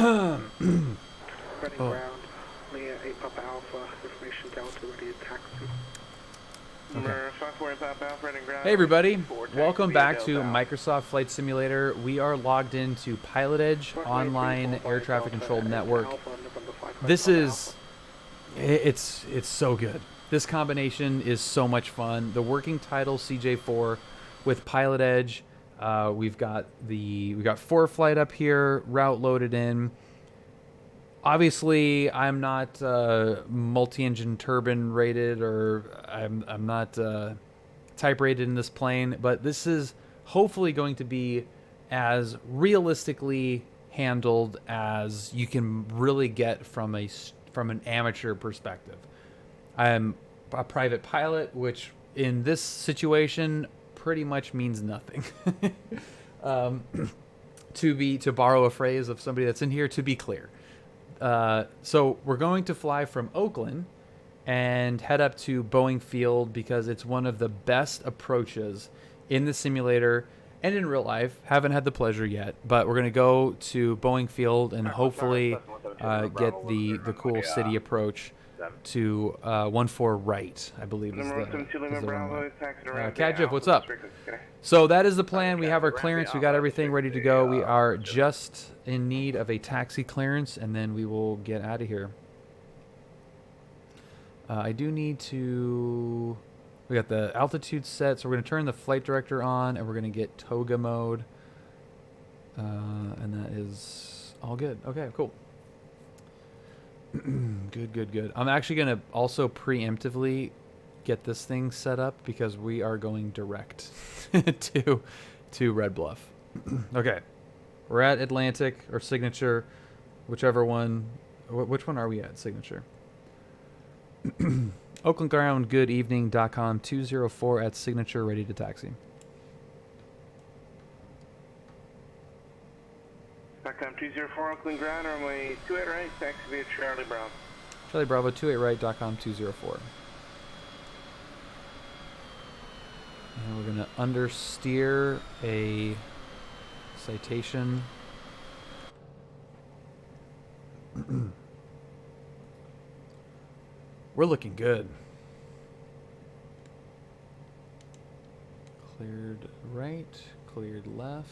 Running Oh. ground, Leah 8 Papa Alpha, information Delta, ready to taxi. Hey everybody, welcome back to Microsoft Flight Simulator. We are logged into PilotEdge online air traffic control network. This is, it's so good. This combination is so much fun. The working title CJ4 with PilotEdge. We've got 4Flight up here, route loaded in. Obviously, I'm not multi-engine turbine rated, or I'm not type rated in this plane, but this is hopefully going to be as realistically handled as you can really get from an amateur perspective. I'm a private pilot, which in this situation pretty much means nothing. To borrow a phrase of somebody that's in here, to be clear. So we're going to fly from Oakland and head up to Boeing Field because it's one of the best approaches in the simulator and in real life. Haven't had the pleasure yet, but we're going to go to Boeing Field and hopefully get the cool city approach to 14 right, I believe is the runway. Kadjev, what's up? So that is the plan. We have our clearance. We got everything ready to go. We are just in need of a taxi clearance, and then we will get out of here. I do need to... We got the altitude set, so we're going to turn the flight director on, and we're going to get toga mode. And that is all good. Okay, cool. Good. I'm actually going to also preemptively get this thing set up because we are going direct to Red Bluff. Okay. We're at Atlantic or Signature, whichever one. Which one are we at? Signature. Oakland Ground, good evening.com 204 at Signature, ready to taxi. .com 204 Oakland Ground, runway 28 right, taxi via Charlie Bravo. Charlie Bravo 28 right.com 204. And we're going to understeer a citation. We're looking good. Cleared right, cleared left.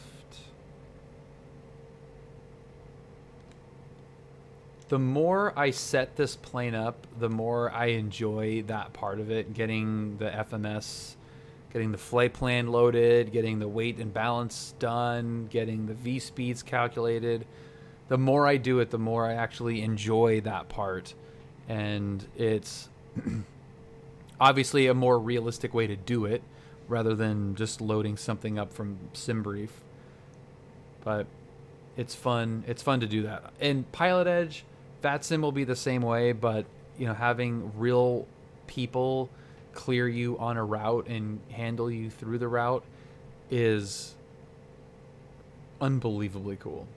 The more I set this plane up, the more I enjoy that part of it, getting the FMS, getting the flight plan loaded, getting the weight and balance done, getting the V-speeds calculated. The more I do it, the more I actually enjoy that part. And it's obviously a more realistic way to do it rather than just loading something up from SimBrief. But it's fun. It's fun to do that. And PilotEdge, VATSIM will be the same way, but you know, having real people clear you on a route and handle you through the route is unbelievably cool.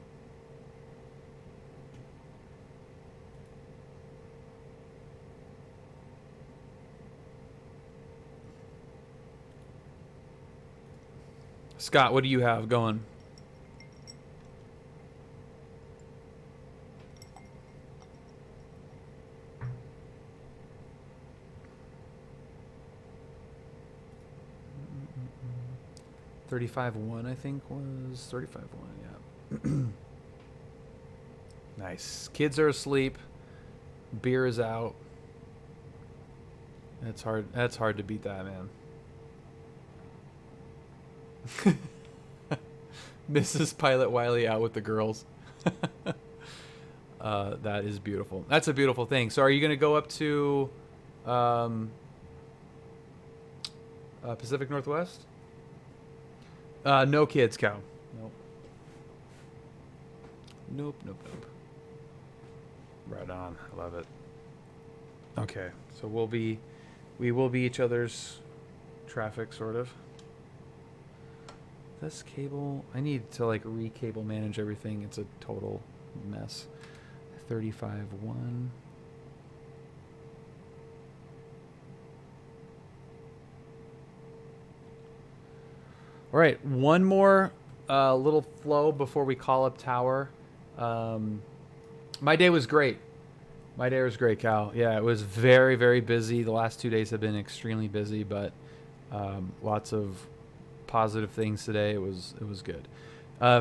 Scott, what do you have going? $35.1, I think was $35.1. Yeah. Nice. Kids are asleep. Beer is out. That's hard. That's hard to beat that, man. Mrs. Pilot Wiley out with the girls. That is beautiful. That's a beautiful thing. So are you going to go up to Pacific Northwest? No kids, Cow. Nope. Nope. Right on. I love it. Okay. So we will be each other's traffic, sort of. This cable, I need to like re-cable manage everything. It's a total mess. 35.1. All right, one more little flow before we call up tower. My day was great. My day was great, Cal. Yeah, it was very, very busy. The last 2 days have been extremely busy, but lots of positive things today. It was good.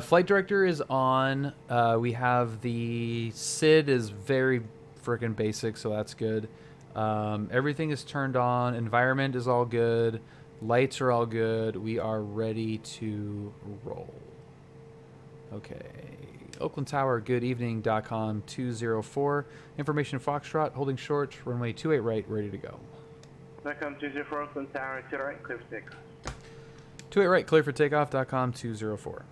Flight director is on. We have the SID is very freaking basic, so that's good. Everything is turned on. Environment is all good. Lights are all good. We are ready to roll. Okay. Oakland Tower, good evening.com 204. Information Foxtrot, holding short, runway 28 right, ready to go. Welcome 204 Oakland Tower, 2 right, clear for takeoff. 28 right, clear for takeoff.com 204.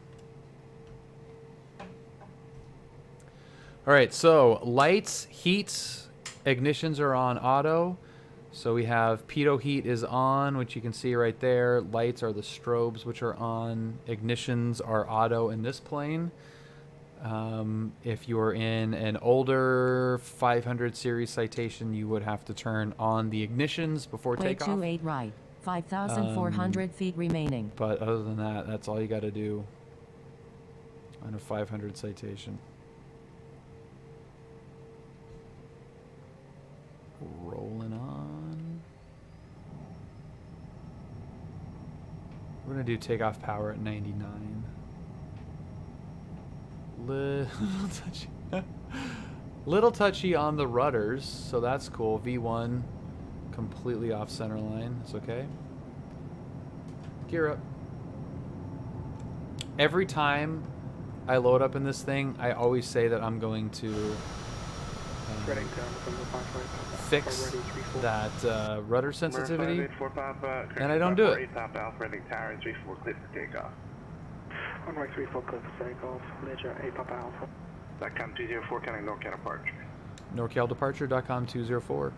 All right, so lights, heats, ignitions are on auto. So we have pitot heat is on, which you can see right there. Lights are the strobes, which are on. Ignitions are auto in this plane. If you're in an older 500 series citation, you would have to turn on the ignitions before takeoff. 28 right, 5,400 feet remaining. But other than that, that's all you got to do on a 500 citation. Rolling on. We're going to do takeoff power at 99. Little touchy. Little touchy on the rudders, so that's cool. V1 completely off center line. It's okay. Gear up. Every time I load up in this thing, I always say that I'm going to fix that rudder sensitivity, and I don't do it. Runway 34 clear for takeoff, Leisure 8 Papa Alpha. .com 204, counting NorCal departure. NorCalDeparture.com 204.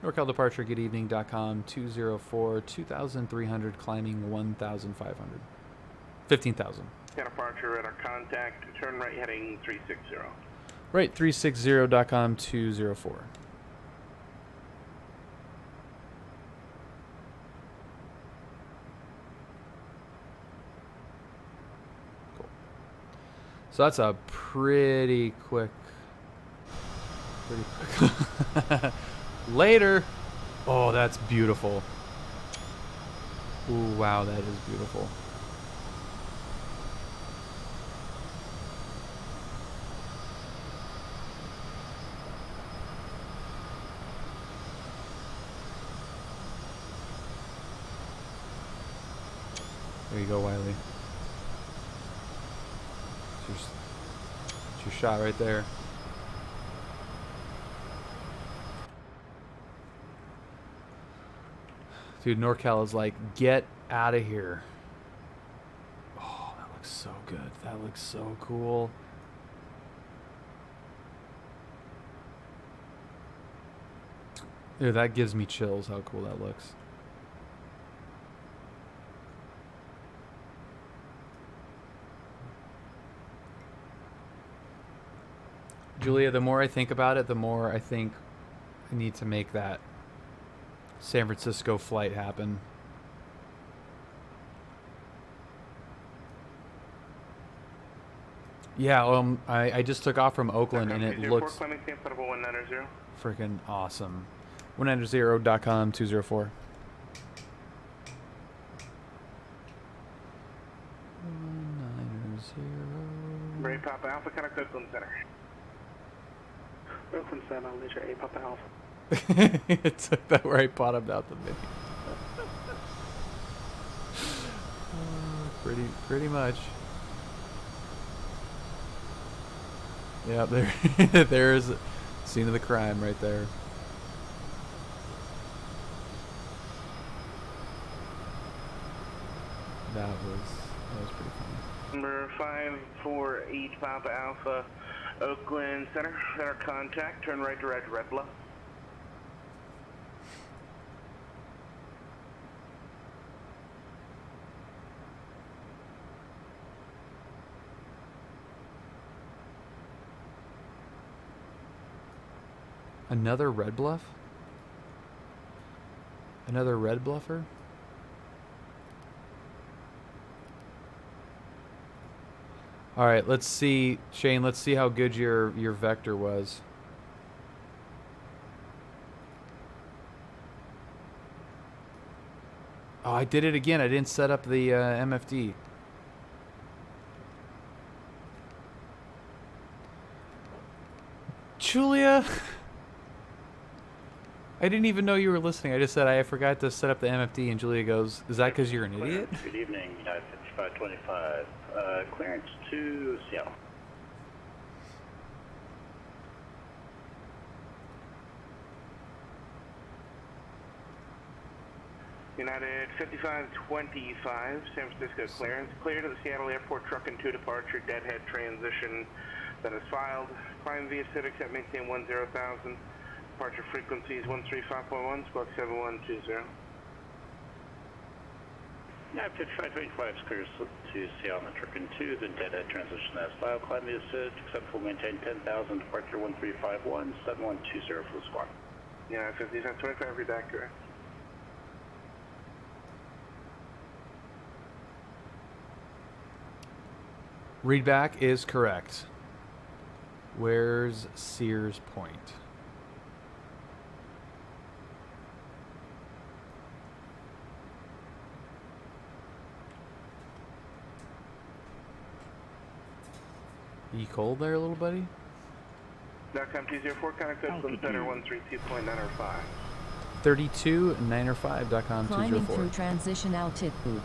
NorCal Departure, good evening.com 204, 2,300, climbing 1,500. 15,000. Departure, radar contact, turn right heading 360. Right, 360.com 204. Cool. So that's a pretty quick. Later. Oh, that's beautiful. Ooh, wow, that is beautiful. There you go, Wiley. It's your shot right there. Dude, NorCal is like, get out of here. Oh, that looks so good. That looks so cool. Dude, that gives me chills how cool that looks. Julia, the more I think about it, the more I think I need to make that San Francisco flight happen. Yeah, I just took off from Oakland and it looks freaking awesome. 190.com 204. 190. Ray Papa Alpha, connect Oakland Center. Oakland Center, Leisure 8 Papa Alpha. It took that where I bottomed out the mini. Pretty much. Yeah, there's scene of the crime right there. That was pretty funny. Number 548 Papa Alpha, Oakland Center, center contact, turn right to red below. Another red bluff? Another red bluffer? All right, let's see, Shane. Let's see how good your vector was. Oh, I did it again. I didn't set up the MFD. Julia, I didn't even know you were listening. I just said I forgot to set up the MFD, and Julia goes, "Is that because you're an idiot?" Good evening, United 5525. Clearance to Seattle. United 5525, San Francisco clearance. Clear to the Seattle Airport truck and 2 departure, deadhead transition that is filed. Climb via Civic at maintain 10,000. Departure frequencies 135.1, squawk 7120. Yeah, 5525 clears to Seattle on the truck and 2, then deadhead transition as filed. Climb via Civic, acceptable maintain 10,000, departure 1351, 7120 for the squawk. Yeah, 5525, read that correct. Readback is correct. Where's Sears Point? Are you cold there, little buddy? .com 204, contact code from center 132.905. 32.905.com Climbing 204. through transition altitude. 32.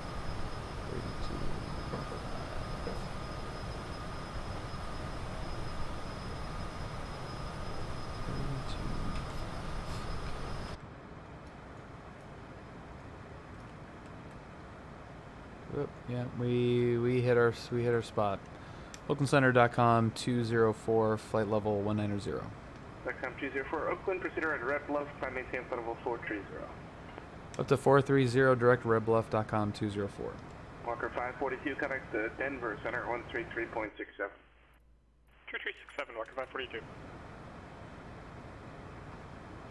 Oop, yeah, we hit our spot. OaklandCenter.com 204, flight level 190. .com 204, Oakland, proceed at Red Bluff, climb maintain flight level 430. Up to 430, direct redbluff.com 204. Walker 542, contact the Denver Center 133.67. 2367, Walker 542.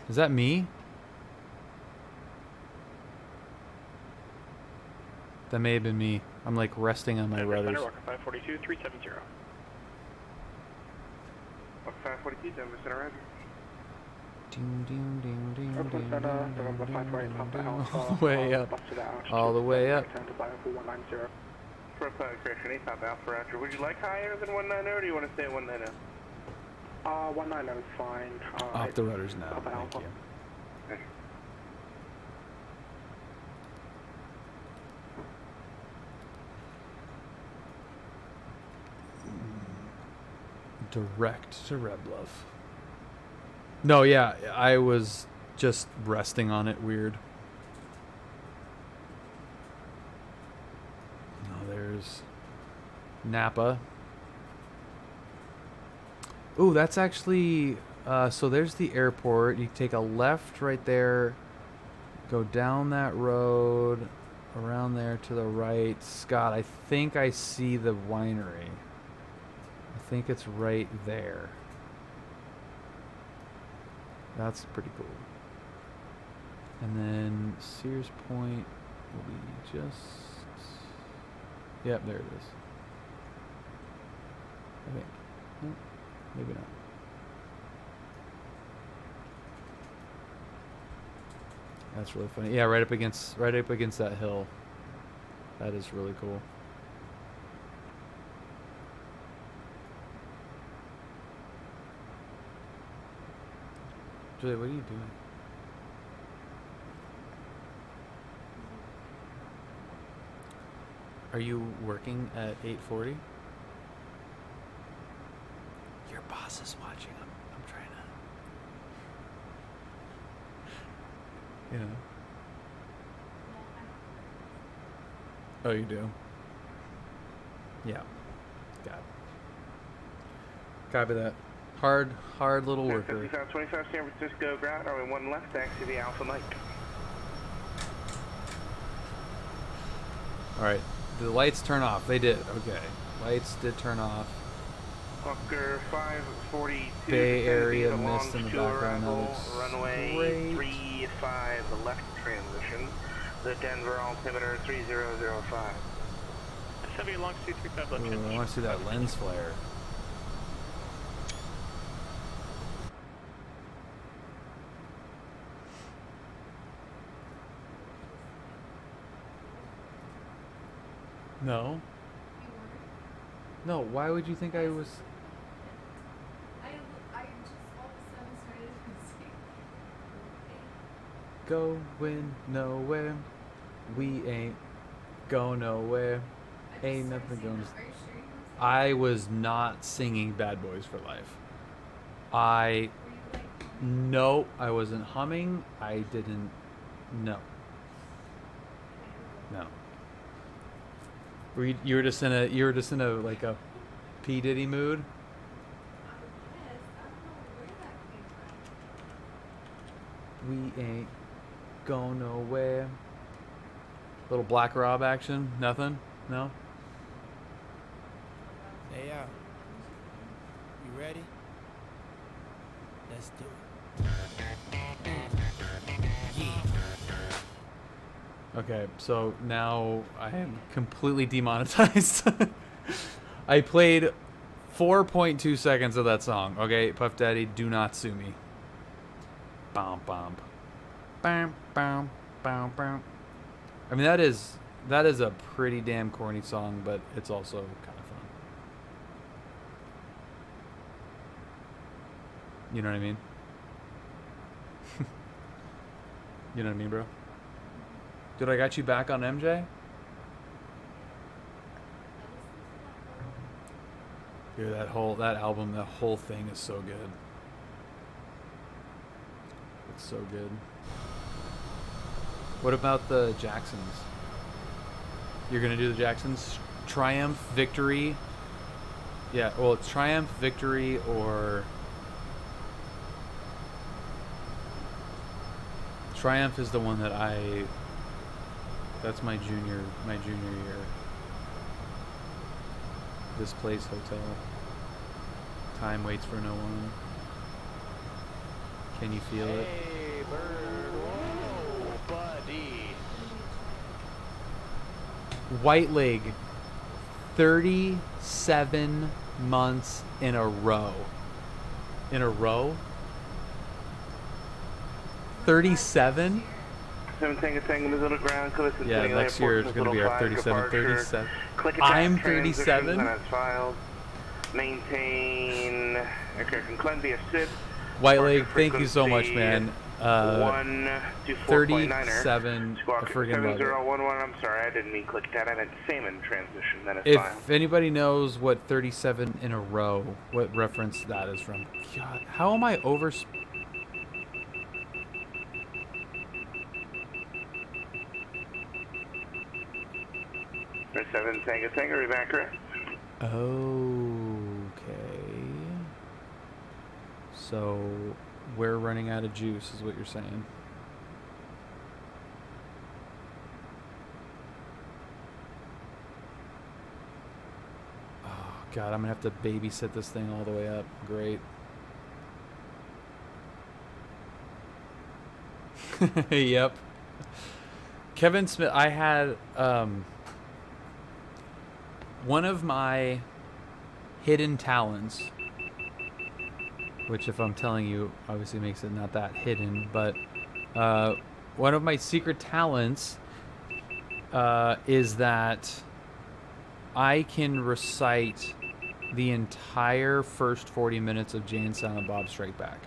Is that me? That may have been me. I'm like resting on my Denver rudders. Center, Walker 542, 370. Walker 542, Denver Center, Roger. Oakland Center, November 548, Papa Alpha. All the way up. Busted out. All the way up. Return to Bioful 190. For correction, 8 Papa Alpha, Roger. Would you like higher than 190 or do you want to stay at 190? 190 is fine. Off the rudders now. Papa Thank Alpha. you. Direct to Red Bluff. No, yeah, I was just resting on it weird. No, there's Napa. Ooh, that's actually, so there's the airport. You take a left right there, go down that road, around there to the right. Scott, I think I see the winery. I think it's right there. That's pretty cool. And then Sears Point will be just... Yep, there it is. I think. No, maybe not. That's really funny. Yeah, right up against that hill. That is really cool. Julia, what are you doing? Are you working at 8:40? Your boss is watching. I'm trying to, you know. Oh, you do? Yeah. Got it. Copy that. Hard little worker. 5525 San Francisco ground, runway 1 left, taxi the Alpha Mike. All right, the lights turn off. They did. Okay, lights did turn off. Walker 542. Bay Area descend mist in the to background. That arrival, looks runway great. 35 left transition. The Denver altimeter 3005. Heavy long C35 left Ooh, transition. I want to see that lens flare. No. No, why would you think I was... I just all of a sudden started Going nowhere. We ain't go nowhere. Ain't nothing going. Are you sure you want I was not singing Bad Boys for Life. were you like No, I wasn't humming. I didn't. No. No. You were just in a like a P Diddy mood. I don't know where that came from. We ain't go nowhere. Little Black Rob action. Nothing. No. Hey, yo. You ready? Let's do it. Yeah. Okay, so now I am completely demonetized. I played 4.2 seconds of that song. Okay, Puff Daddy, do not sue me. Bom bom. Bam bam bam bam. I mean that is a pretty damn corny song, but it's also kind of fun. You know what I mean? You know what I mean, bro? Dude, I got you back on MJ? Dude, that album, that whole thing is so good. It's so good. What about the Jacksons? You're gonna do the Jacksons? Triumph, Victory. Yeah, well, it's Triumph, Victory, or Triumph is the one that that's my junior year. This Place Hotel. Time waits for no one. Can you feel it? Hey, bird. Whoa, buddy. White Leg. 37 months in a row. In a row? 37? 7 Tango Middle Ground, Yeah, next year it's going to be our 37. I'm 37? Maintain aircraft in Columbia, SID. White Leg, thank you so much, man. 37, I friggin' love it. 7011, I'm sorry, I didn't mean click that. I meant Salmon transition, that is If fine. anybody knows what 37 in a row, what reference that is from. God, how am I over... 7 Tango, are you back correct? Okay. So, we're running out of juice, is what you're saying. Oh, God, I'm going to have to babysit this thing all the way up. Great. Yep. Kevin Smith, I had... one of my hidden talents, which if I'm telling you obviously makes it not that hidden, but one of my secret talents is that I can recite the entire first 40 minutes of Jay and Silent Bob Strike Back.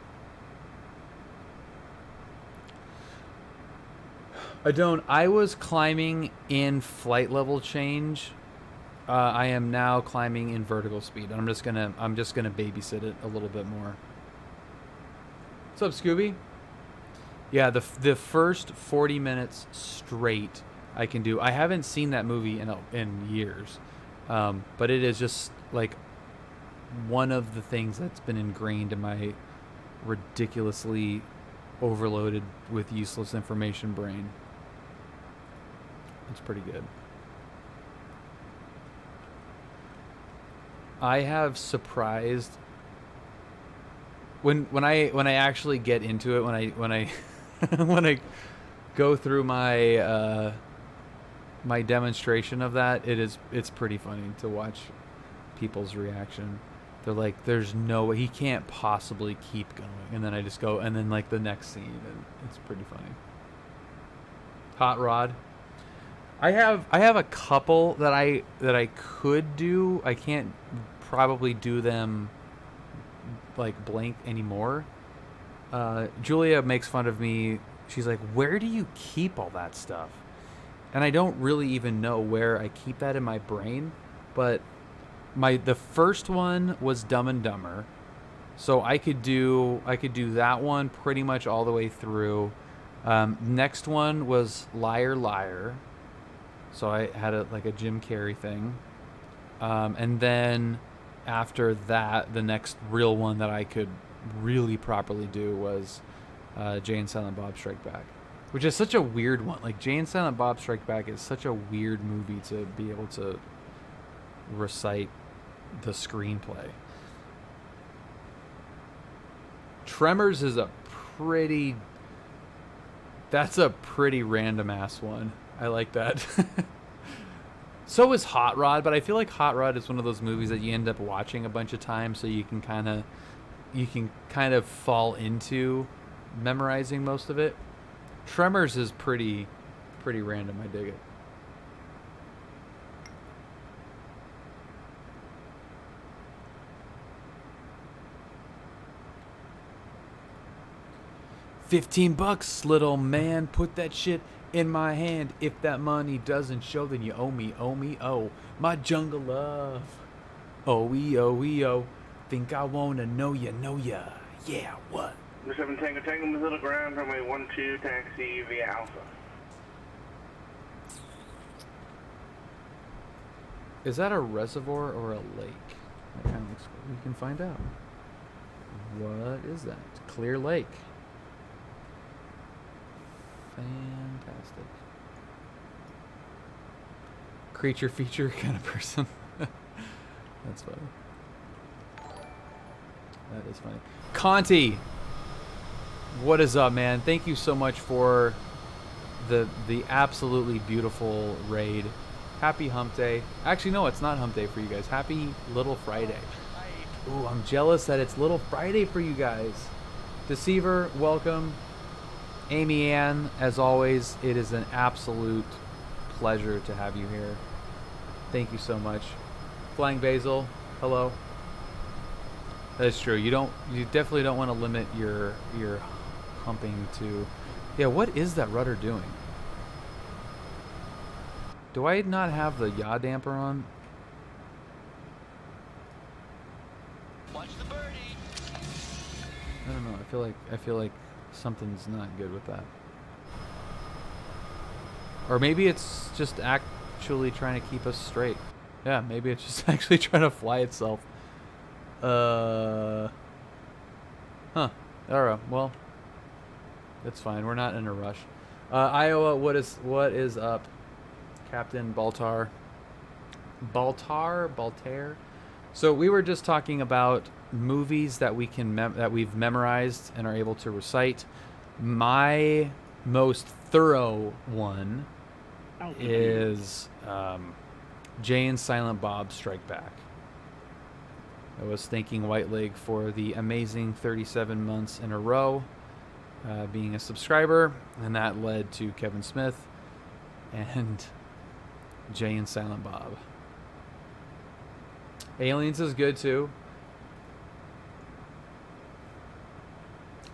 I was climbing in flight level change. I am now climbing in vertical speed. I'm just gonna babysit it a little bit more. What's up, Scooby? Yeah, the first 40 minutes straight I can do. I haven't seen that movie in years, but it is just like one of the things that's been ingrained in my ridiculously overloaded with useless information brain. It's pretty good. I have surprised when I actually get into it, when I when I go through my my demonstration of that, it's pretty funny to watch people's reaction. They're like, there's no way, he can't possibly keep going. And then I just go, and then like the next scene, and it's pretty funny. Hot rod. I have a couple that I could do. I can't probably do them like blank anymore. Julia makes fun of me. She's like, where do you keep all that stuff? And I don't really even know where I keep that in my brain, but the first one was Dumb and Dumber, so I could do that one pretty much all the way through. Next one was Liar Liar, so I had like a Jim Carrey thing, and then after that, the next real one that I could really properly do was Jay and Silent Bob Strike Back, which is such a weird one. Like, Jay and Silent Bob Strike Back is such a weird movie to be able to recite the screenplay. Tremors is that's a pretty random ass one. I like that. So is Hot Rod, but I feel like Hot Rod is one of those movies that you end up watching a bunch of times, so you can kind of fall into memorizing most of it. Tremors is pretty random. I dig it. $15, little man. Put that shit in my hand. If that money doesn't show, then you owe me, oh. My jungle love. Oh. Think I wanna know ya. Yeah, what? 7 Tango Tango, middle ground, runway 12, taxi via Alpha. Is that a reservoir or a lake? That kind of looks cool. We can find out. What is that? Clear Lake. Fantastic. Creature feature kind of person. That's funny. That is funny. Conti, what is up, man? Thank you so much for the absolutely beautiful raid. Happy Hump Day. Actually, no, it's not Hump Day for you guys. Happy Little Friday. Ooh, I'm jealous that it's Little Friday for you guys. Deceiver, welcome. Amy Ann, as always, it is an absolute pleasure to have you here. Thank you so much. Flying Basil, hello. That is true. You definitely don't want to limit your humping to. Yeah, what is that rudder doing? Do I not have the yaw damper on? Watch the birdie. I don't know. I feel like something's not good with that. Or maybe it's just actually trying to keep us straight. Yeah, maybe it's just actually trying to fly itself. Huh. Alright, well, it's fine. We're not in a rush. Iowa, what is up? Captain Baltar. Baltair. So we were just talking about movies that we've memorized and are able to recite. My most thorough one is Jay and Silent Bob Strike Back. I was thanking White Leg for the amazing 37 months in a row being a subscriber, and that led to Kevin Smith and Jay and Silent Bob. Aliens is good too.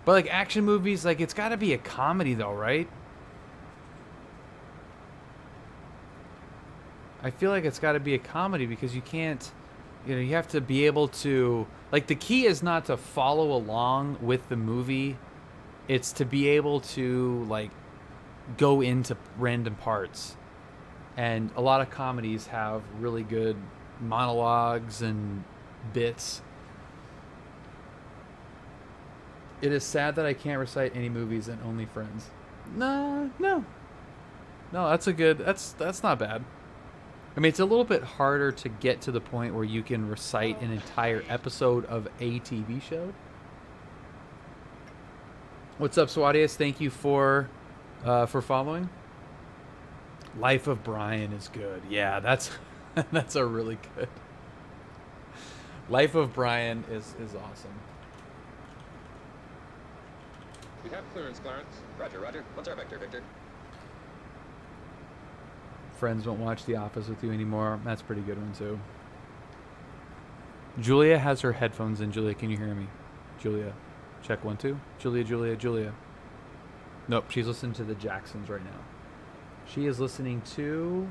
But like action movies, like it's got to be a comedy though, right? I feel like it's got to be a comedy because you can't, you have to be able to, like, the key is not to follow along with the movie. It's to be able to, like, go into random parts. And a lot of comedies have really good monologues and bits. It is sad that I can't recite any movies and only Friends. No, that's not bad. I mean, it's a little bit harder to get to the point where you can recite an entire episode of a TV show. What's up, Swadius? Thank you for following. Life of Brian is good. Yeah, that's that's a really good. Life of Brian is awesome. We have clearance, Clarence. Roger, roger. What's our vector, Victor? Friends don't watch The Office with you anymore. That's a pretty good one, too. Julia has her headphones in. Julia, can you hear me? Julia. Check 1, 2. Julia. Nope, she's listening to the Jacksons right now. She is listening to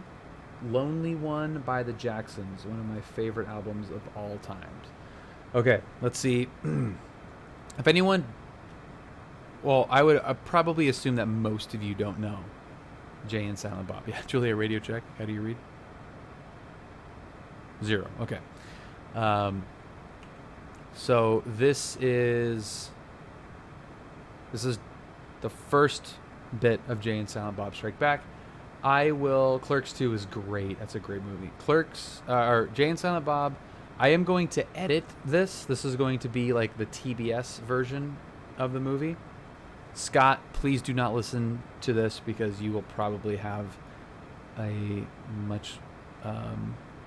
Lonely One by the Jacksons, one of my favorite albums of all times. Okay, let's see. If anyone... Well, I would probably assume that most of you don't know Jay and Silent Bob. Yeah, Julia, radio check. How do you read? 0. Okay. So this is the first bit of Jay and Silent Bob Strike Back. Clerks 2 is great. That's a great movie. Or Jay and Silent Bob. I am going to edit this. This is going to be like the TBS version of the movie. Scott, please do not listen to this because you will probably have a much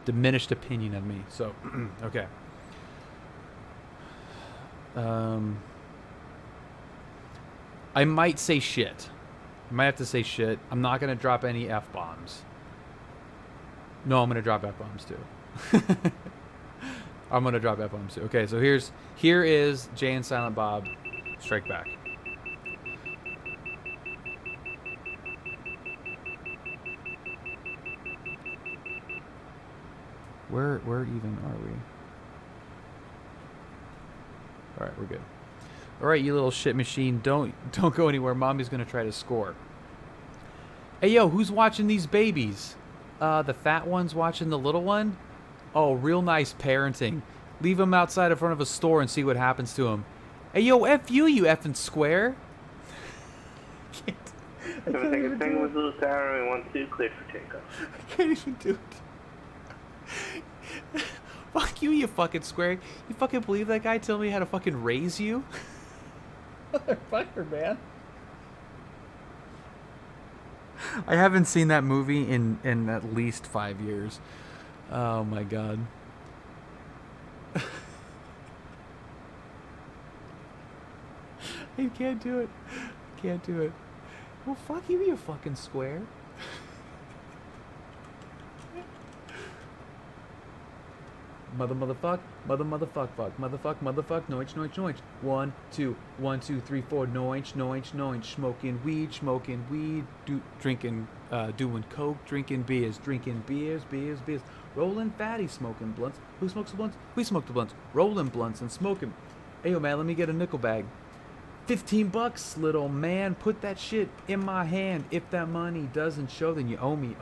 diminished opinion of me. So, okay. I might say shit. I might have to say shit. I'm not going to drop any F-bombs. No, I'm going to drop F-bombs too. I'm going to drop F-bombs too. Okay, so here is Jay and Silent Bob Strike Back. Where even are we? All right, we're good. All right, you little shit machine, don't go anywhere. Mommy's gonna try to score. Hey, yo, who's watching these babies? The fat one's watching the little one? Oh, real nice parenting. Leave him outside in front of a store and see what happens to him. Hey, yo, F you effing square. I can't even do it. With Little Tower and 1-2, clear for takeoff. I can't even do it. Fuck you, you fucking square. You fucking believe that guy telling me how to fucking raise you? Motherfucker, man. I haven't seen that movie in at least 5 years. Oh my god. I can't do it. Can't do it. Well, fuck you, you fucking square. Motherfuck, noich, 1, 2, 1, 2, 3, 4, noich, smoking weed, drinking, doing coke, drinking beers, rolling fatty, smoking blunts. Who smokes the blunts? We smoke the blunts. Rolling blunts and smoking. Hey, yo, man, let me get a nickel bag. $15, little man. Put that shit in my hand. If that money doesn't show, then you owe me.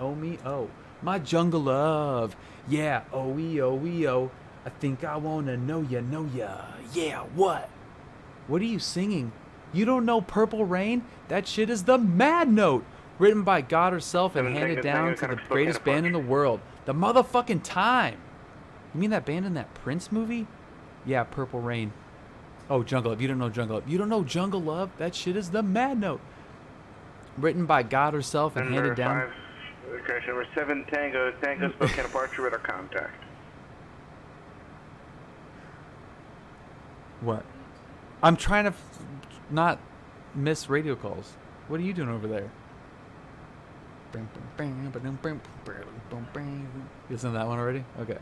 Oh. My jungle love, yeah, oh. I think I wanna know ya. Yeah, what? What are you singing? You don't know Purple Rain? That shit is the Mad Note, written by God herself and handed down to the greatest band in the world, the motherfucking Time. You mean that band in that Prince movie? Yeah, Purple Rain. Oh, Jungle Love. You don't know Jungle Love. You don't know Jungle Love? That shit is the Mad Note, written by God herself and handed down. Crash number 7, Tango Spokane departure with our contact. What? I'm trying to not miss radio calls. What are you doing over there? You listen to that one already? Okay.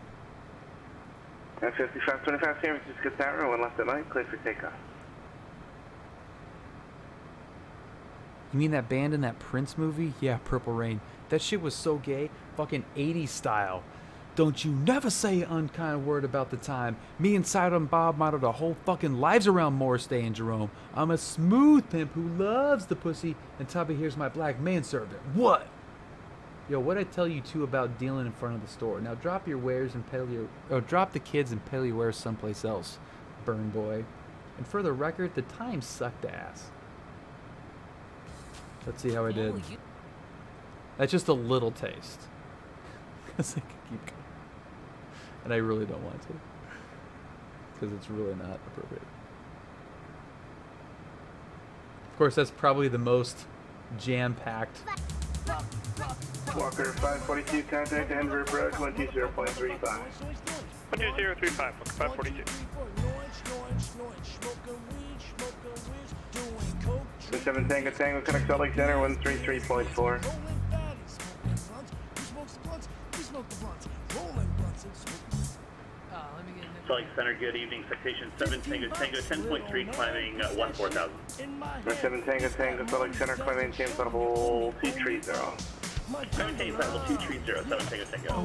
5525 San Francisco Tower, 1 left at light, clear for takeoff. You mean that band in that Prince movie? Yeah, Purple Rain. That shit was so gay, fucking 80s style. Don't you never say an unkind word about the time. Me and Silent Bob modeled our whole fucking lives around Morris Day and Jerome. I'm a smooth pimp who loves the pussy, and Tubby here's my black manservant. What? Yo, what'd I tell you two about dealing in front of the store? Now drop your wares and peddle your... Oh, drop the kids and peddle your wares someplace else, burn boy. And for the record, the time sucked ass. Let's see how I did. That's just a little taste. because I can keep going. And I really don't want to. Because it's really not appropriate. Of course, that's probably the most jam-packed. Walker 542, contact Denver approach 120.35. 12035, 542. 7 Tango Tango, connect Salt Lake Center 133.4. Salt Lake Center, good evening. Citation 7 Tango Tango 10.3, climbing 14,000. 7 Tango Tango, Salt Lake Center, climb maintain level 230. Maintain level 230, 7 Tango Tango.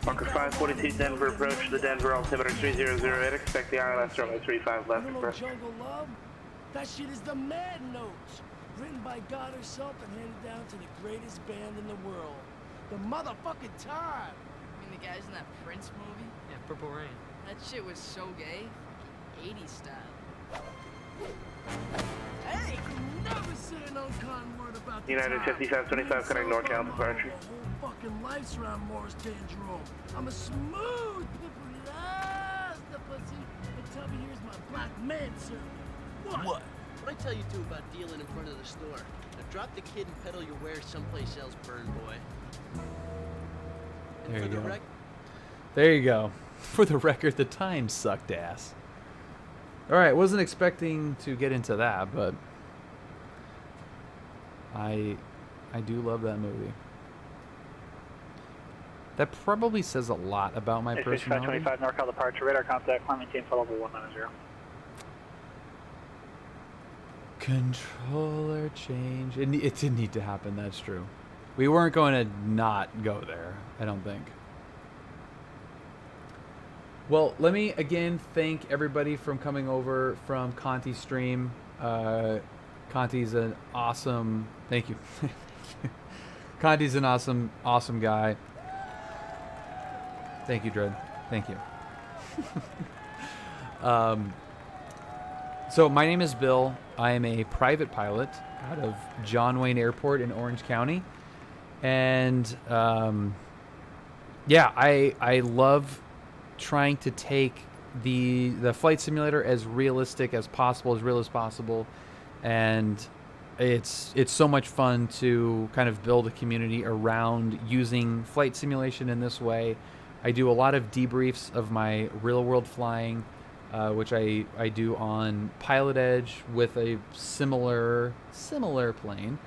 Walker 542, Denver approach the Denver altimeter 3008. Expect the ILS runway 35 left approach. That shit is the Mad Notes, written by God herself and handed down to the greatest band in the world, the motherfucking Time. I mean, the guys in that Prince movie? Yeah, Purple Rain. That shit was so gay. 80s style. Hey, you never say an unkind word about the United Time. 5525, connect NorCal departure. My whole fucking life's around Morris Day and Jerome. I'm a smooth pippery ass the pussy. And tell me here's my black man serving. What? What'd I tell you two about dealing in front of the store? Now drop the kid and peddle your wares someplace else, burn boy. And There for you the go. rec- There you go. For the record, the time sucked ass. Alright, wasn't expecting to get into that, but I do love that movie. That probably says a lot about my personality. 525 NorCal departure, radar contact, climb maintain level 190. Controller change. It didn't need to happen, that's true. We weren't going to not go there, I don't think. Well, let me again thank everybody from coming over from Conti's stream. Conti's an awesome... Thank you. Conti's an awesome guy. Thank you, Dread. Thank you. So my name is Bill. I am a private pilot out of John Wayne Airport in Orange County. And yeah, I love trying to take the flight simulator as realistic as possible, as real as possible. And it's so much fun to kind of build a community around using flight simulation in this way. I do a lot of debriefs of my real world flying, which I do on PilotEdge with a similar plane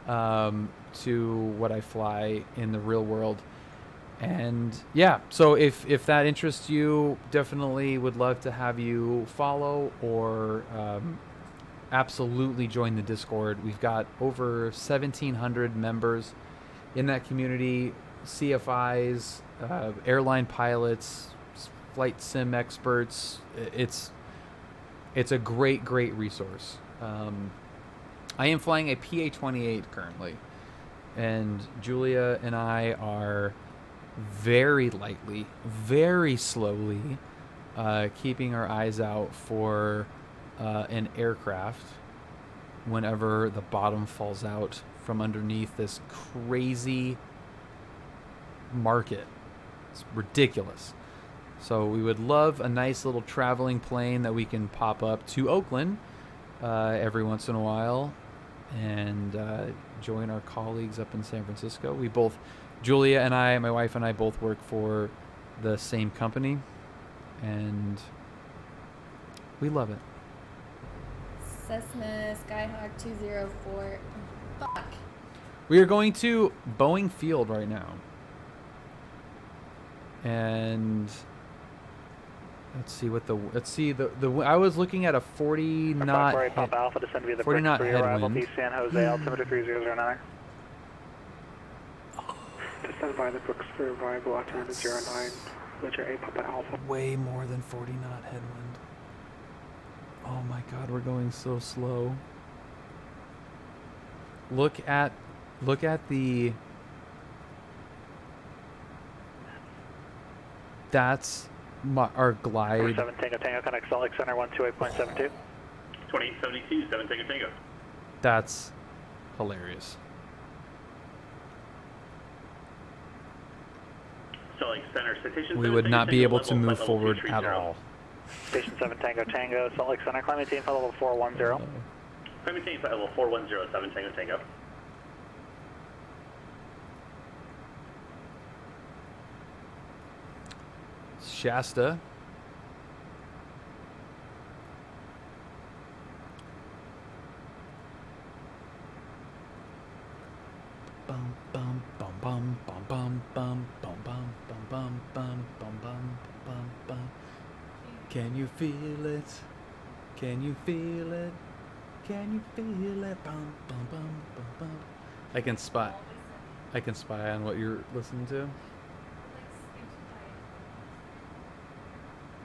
to what I fly in the real world. And yeah, so if that interests you, definitely would love to have you follow or absolutely join the Discord. We've got over 1,700 members in that community, CFIs, airline pilots, flight sim experts. It's a great resource. I am flying a PA-28 currently, and Julia and I are very lightly, very slowly keeping our eyes out for an aircraft whenever the bottom falls out from underneath this crazy market. It's ridiculous. So we would love a nice little traveling plane that we can pop up to Oakland every once in a while and join our colleagues up in San Francisco. We both, Julia and I, my wife and I, both work for the same company, and we love it. Cessna Skyhawk 204. Fuck. We are going to Boeing Field right now. And let's see what the I was looking at a 40 knot Pop Alpha, descend via the 40 knot arrival headwind. to San Jose, altimeter 3009. Descend by the Brooks for arrival altimeter 09, Ledger A Papa Alpha. Way more than 40 knot headwind. Oh my god, we're going so slow. Look at the... That's our glide. 7 Tango Tango, connect Salt Lake Center 128.72. 2872, 7 Tango Tango. That's hilarious. So like center, Station we 7 would Tango not be Tango able to level, move level forward 230. at all. Station 7 Tango Tango, Salt Lake Center, climb maintain flight level 410. Climb maintain flight level 4107 Tango Tango. Shasta. Bum bum bum bum bum bum bum bum bum bum bum bum bum bum bum bum. Can you feel it? Can you feel it? Can you feel it? Bum bum bum bum bum. I can spy on what you're listening to.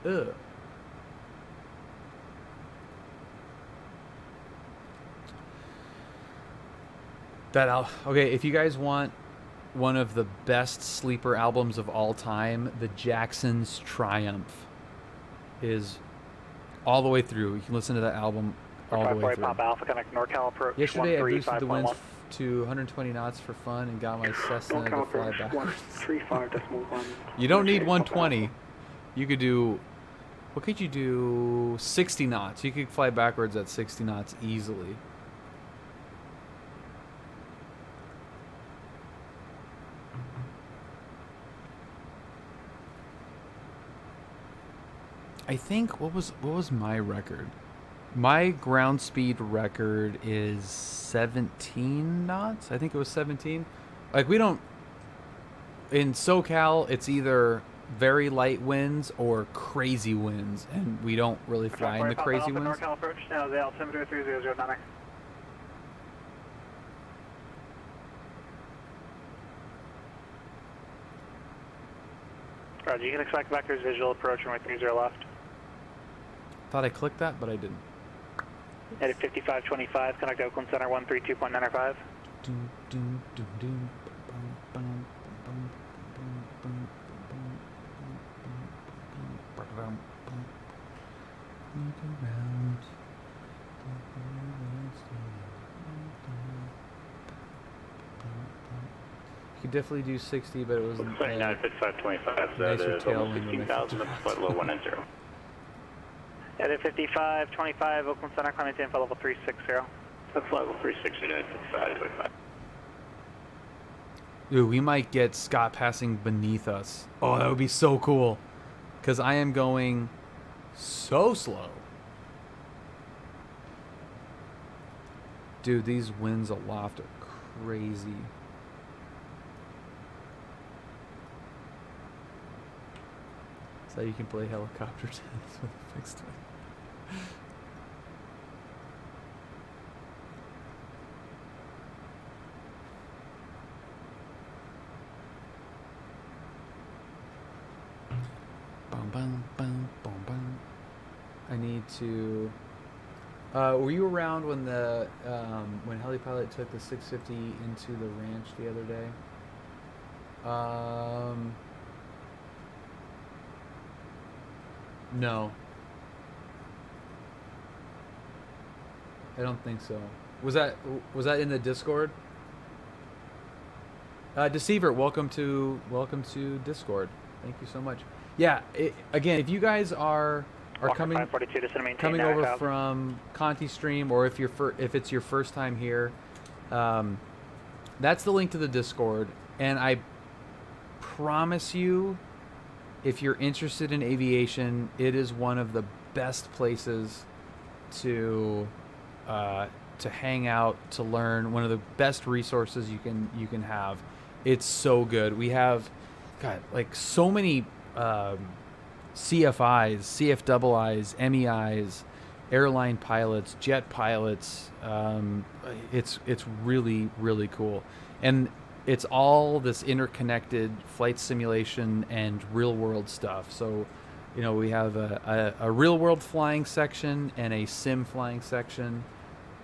Ugh. Okay, if you guys want one of the best sleeper albums of all time, the Jackson's Triumph is all the way through. You can listen to that album all the way through. Pop Alpha, connect NorCal approach. Yesterday I boosted the winds to 120 knots for fun and got my Cessna to fly backwards. 135.1. You don't need 120. You could do, what could you do? 60 knots. You could fly backwards at 60 knots easily. I think what was my record? My ground speed record is 17 knots. I think it was 17. Like we don't in SoCal, it's either very light winds or crazy winds, and we don't really fly in the crazy winds. NorCal approach. Now the altimeter 3009. Roger, you can expect vectors visual approach runway 30 left. Thought I clicked that, but I didn't. Headed 5525, connect Oakland Center 132.95. You could definitely do 60, but it was Sorry, 5525, nicer tailwind than 16,000, that's flight level 190. Headed 5525, Oakland Center, climb maintain flight level 360. That's level 360, 5525. Dude, we might get Scott passing beneath us. Oh, that would be so cool. Because I am going so slow. Dude, these winds aloft are crazy. So you can play helicopter tennis with a fixed wing. Bum, bum, bum, bum, bum. I need to. Were you around when the when HeliPilot took the 650 into the ranch the other day? No. I don't think so. Was that in the Discord? Deceiver, welcome to Discord. Thank you so much. Yeah, again, if you guys are coming over from Conti Stream, or if it's your first time here, that's the link to the Discord, and I promise you, if you're interested in aviation, it is one of the best places to hang out, to learn. One of the best resources you can have. It's so good. We have like so many CFIs, CFIIs, MEIs, airline pilots, jet pilots. It's really, really cool. And it's all this interconnected flight simulation and real world stuff. So, we have a real world flying section and a sim flying section.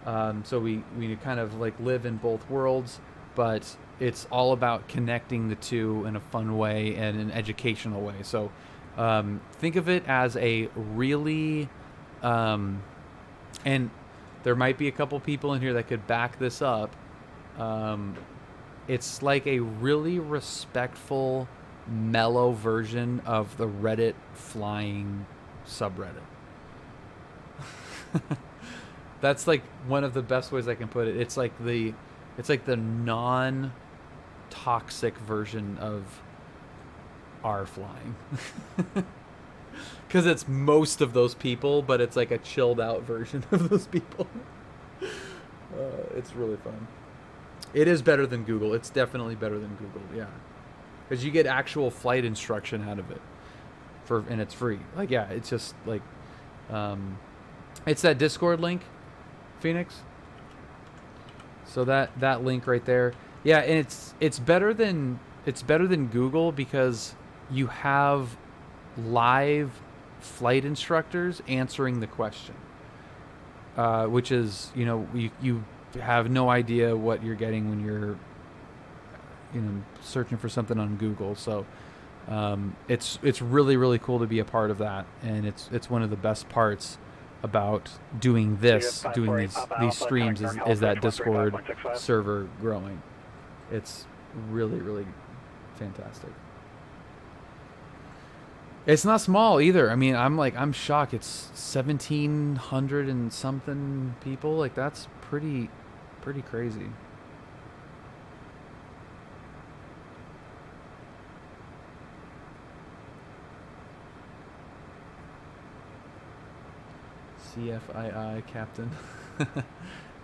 So we kind of like live in both worlds, but it's all about connecting the two in a fun way and an educational way. So think of it as a really, and there might be a couple people in here that could back this up. It's like a really respectful mellow version of the Reddit flying subreddit. That's like one of the best ways I can put it. It's like the non-toxic version of R flying. Because it's most of those people, but it's like a chilled out version of those people. It's really fun. It is better than Google. It's definitely better than Google, yeah. Because you get actual flight instruction out of it, and it's free. Like, yeah, it's just like, it's that Discord link, Phoenix. So that link right there, yeah, and it's better than Google because you have live flight instructors answering the question, which is, you know, you have no idea what you're getting when you're, you know, searching for something on Google. So it's really, really cool to be a part of that, and it's one of the best parts about doing these streams is that Discord server growing. It's really, really fantastic. It's not small either. I mean, I'm shocked. It's 1,700 and something people. Like, that's pretty crazy. CFII captain.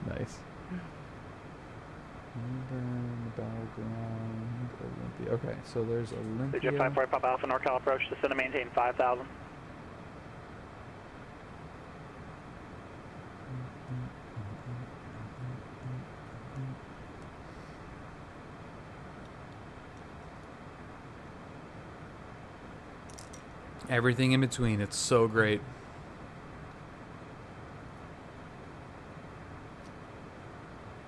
Nice. Battleground, Olympia. Okay, so there's Olympia. CJ4 Papa Alpha NorCal approach, descend and maintain 5,000. Everything in between. It's so great.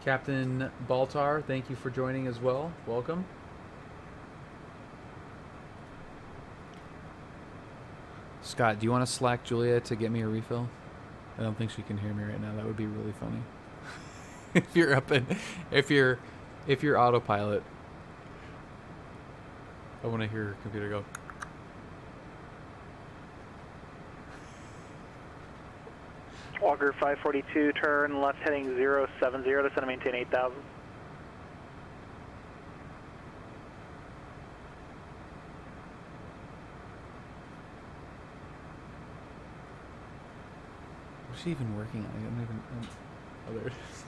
Captain Baltar, thank you for joining as well. Welcome. Scott, do you want to Slack Julia to get me a refill? I don't think she can hear me right now. That would be really funny. If you're up in, if you're autopilot, I want to hear your computer go. Walker 542, turn left heading 070, descend and maintain 8,000. What's she even working on? I don't even. Oh, there it is.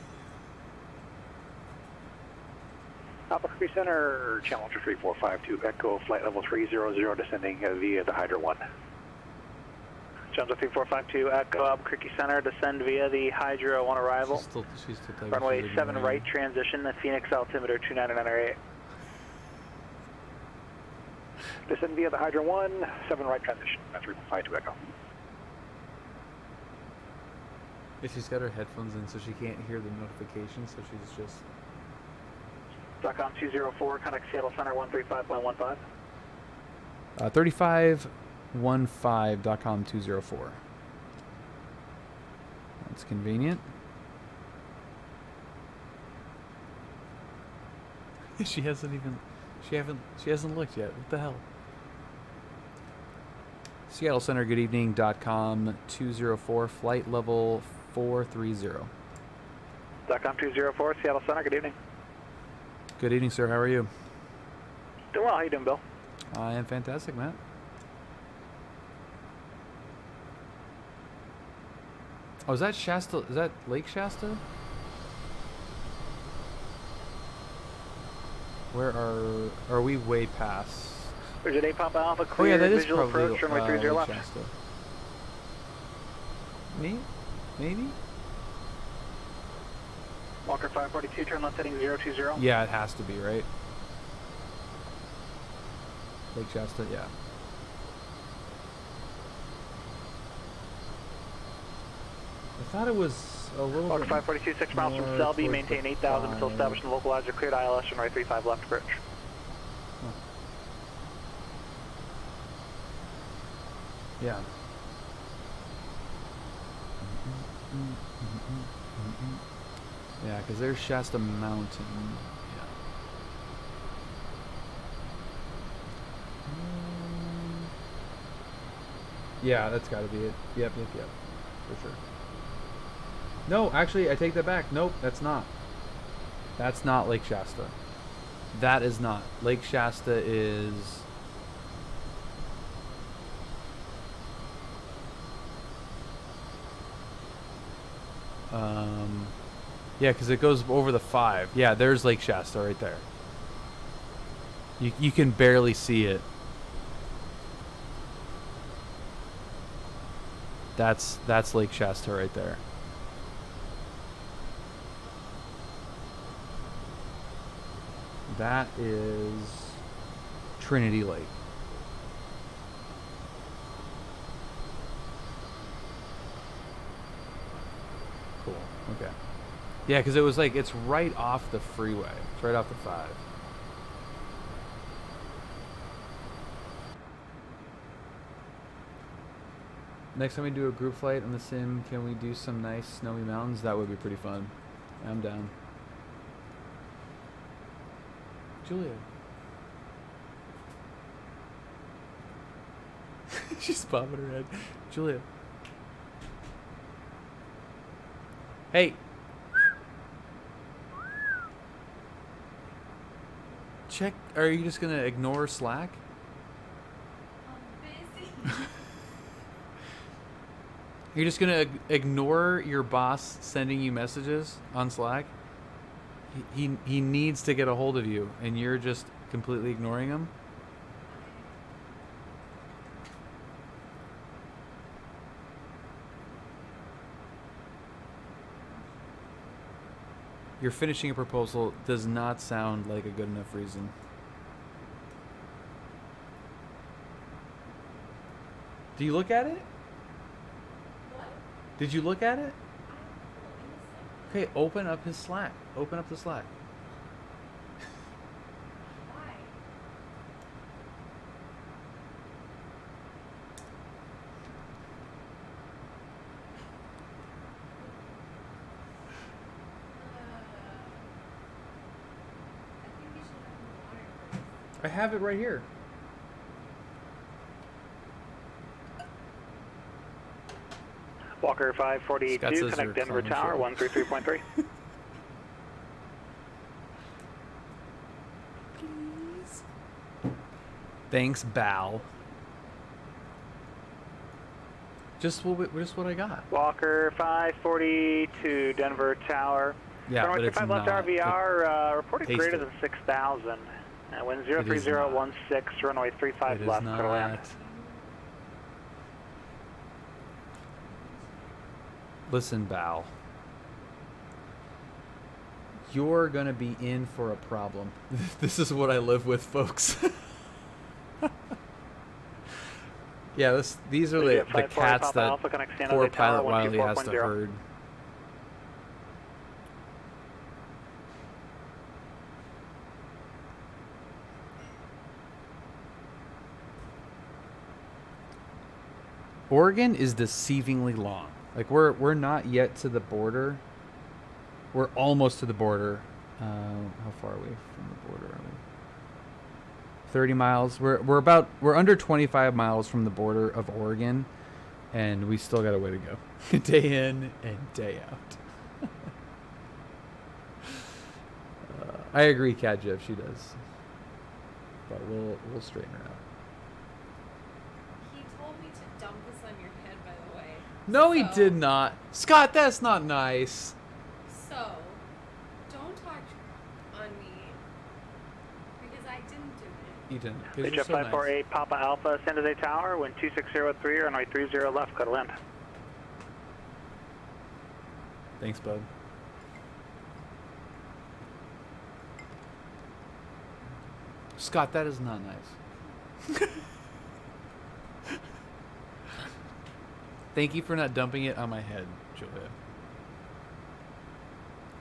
Albuquerque Center, Challenger 3452, Echo, flight level 300, descending via the Hydra 1. Challenger 3452, Echo, Albuquerque Center, descend via the Hydra 1 arrival. She's still Runway 7 right transition, the Phoenix altimeter 29908. Descend via the Hydra 1, 7 right transition, 352 Echo. Yeah, she's got her headphones in, so she can't hear the notifications, so she's just... .com 204, contact Seattle Center 135.15. 3515.com 204. That's convenient. She hasn't looked yet. What the hell? Seattle Center good evening.com 204, flight level 430. .com 204, Seattle Center, good evening. Good evening, sir. How are you? Doing well. How you doing, Bill? I am fantastic, Matt. Oh, is that Shasta? Is that Lake Shasta? Where are we way past? Bridget 8 Papa Alpha, Oh yeah, clear that is visual probably approach, runway 30 Lake left. Shasta. Maybe? Walker 542, turn left heading 020. Yeah, it has to be, right? Lake Shasta, yeah. I thought it was a little Walker bit 542, 6 miles from Selby, maintain 8,000 until established and localized or cleared ILS, runway 35 left bridge. Huh. Yeah. Yeah, because there's Shasta Mountain. Yeah. Yeah, that's got to be it. Yep. For sure. No, actually, I take that back. Nope, that's not. That's not Lake Shasta. That is not. Lake Shasta is... yeah, because it goes over the 5. Yeah, there's Lake Shasta right there. You can barely see it. That's Lake Shasta right there. That is Trinity Lake. Cool. Okay. Yeah, because it was like, it's right off the freeway. It's right off the 5. Next time we do a group flight on the sim, can we do some nice snowy mountains? That would be pretty fun. I'm down. Julia. She's bobbing her head. Julia. Hey. Check. Are you just going to ignore Slack? I'm busy. You're just going to ignore your boss sending you messages on Slack? He needs to get a hold of you, and you're just completely ignoring him? You're finishing a proposal does not sound like a good enough reason. Do you look at it? What? Did you look at it? Okay, open up his Slack. Open up the Slack. Why? I think you should have more water first. I have it right here. Walker Scott 542, says connect they're Denver calling Tower, the 133.3. Please. Thanks, Bal. Just what I got. Walker 542, Denver Tower. Yeah, but it's left not. RVR, reported Taste greater it. than 6,000. Wind It is 03016, runway 35 It left, is clear to land. not. Listen, Bal. You're gonna be in for a problem. This is what I live with, folks. Yeah, these are the cats that poor Pilot Wiley has to herd. Oregon is deceivingly long. Like we're not yet to the border. We're almost to the border. How far away from the border are we? 30 miles. We're under 25 miles from the border of Oregon, and we still got a way to go. Day in and day out. I agree, Cat Jeff. She does, but we'll straighten her out. He told me to dump this on your head, by the way. No, he did not. Scott, that's not nice. So, don't talk on me because I didn't do it. You didn't. 'Cause you're HF so nice. 548, Papa Alpha, San Jose Tower, wind 2603, runway 30 left, cut to land. Thanks, bud. Scott, that is not nice. Thank you for not dumping it on my head, Julia.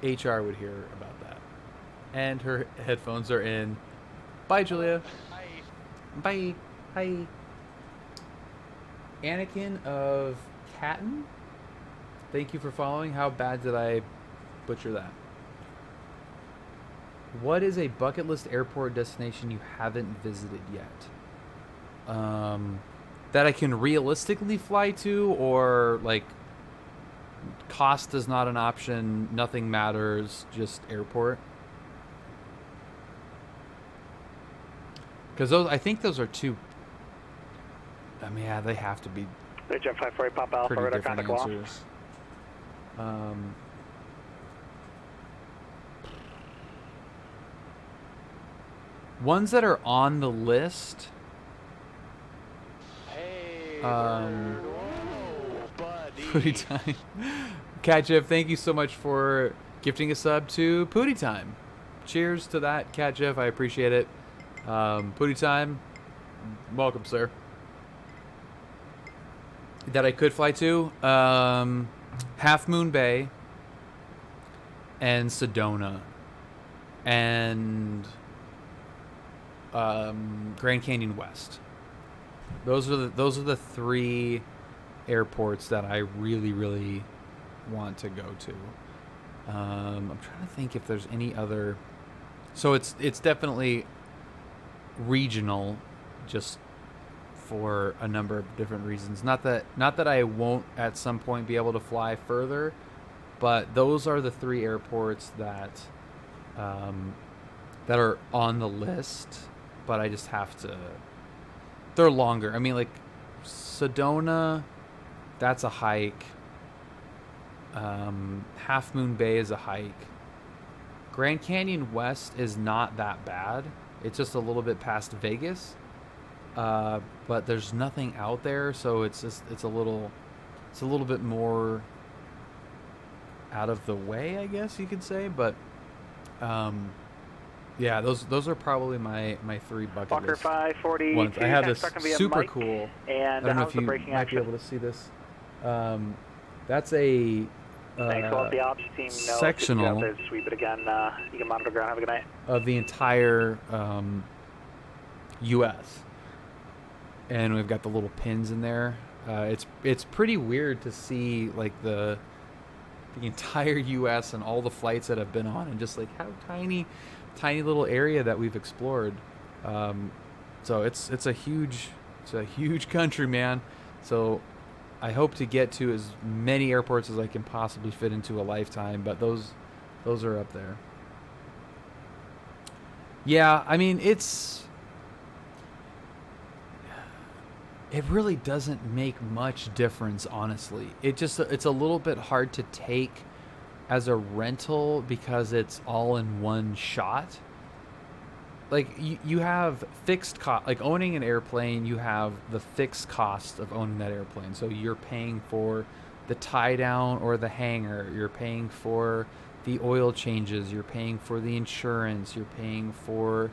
HR would hear about that. And her headphones are in. Bye, Julia. Hi. Bye. Hi. Anakin of Catton. Thank you for following. How bad did I butcher that? What is a bucket list airport destination you haven't visited yet? that I can realistically fly to, or like cost is not an option, nothing matters, just airport? Because I think those are two. I mean, yeah, they have to be Jet 548 Papa Alpha, pretty radar different contact answers. Ones that are on the list. Pooty Time. Catjeff, thank you so much for gifting a sub to Pooty Time. Cheers to that, Catjeff. I appreciate it. Pooty Time, welcome, sir. That I could fly to Half Moon Bay and Sedona and Grand Canyon West. Those are the three airports that I really want to go to. I'm trying to think if there's any other. So it's definitely regional, just for a number of different reasons. Not that I won't at some point be able to fly further, but those are the three airports that are on the list. But I just have to. They're longer. I mean, like Sedona, that's a hike. Half Moon Bay is a hike. Grand Canyon West is not that bad. It's just a little bit past Vegas. But there's nothing out there, so it's a little bit more out of the way, I guess you could say. But yeah, those are probably my three bucket Walker list 540. ones. I have this super cool. And I don't know if you might be able to see this. That's a Thanks. We'll let the ops team know sectional if you sweep it again. You can monitor ground. Have a good night. Of the entire U.S. And we've got the little pins in there. It's pretty weird to see like the entire U.S. and all the flights that have been on, and just like how tiny little area that we've explored. So it's a huge country, man. So I hope to get to as many airports as I can possibly fit into a lifetime, but those are up there. Yeah, I mean it really doesn't make much difference, honestly. It's a little bit hard to take as a rental because it's all in one shot. Like you have fixed cost, like owning an airplane, you have the fixed cost of owning that airplane. So you're paying for the tie down or the hangar, you're paying for the oil changes, you're paying for the insurance, you're paying for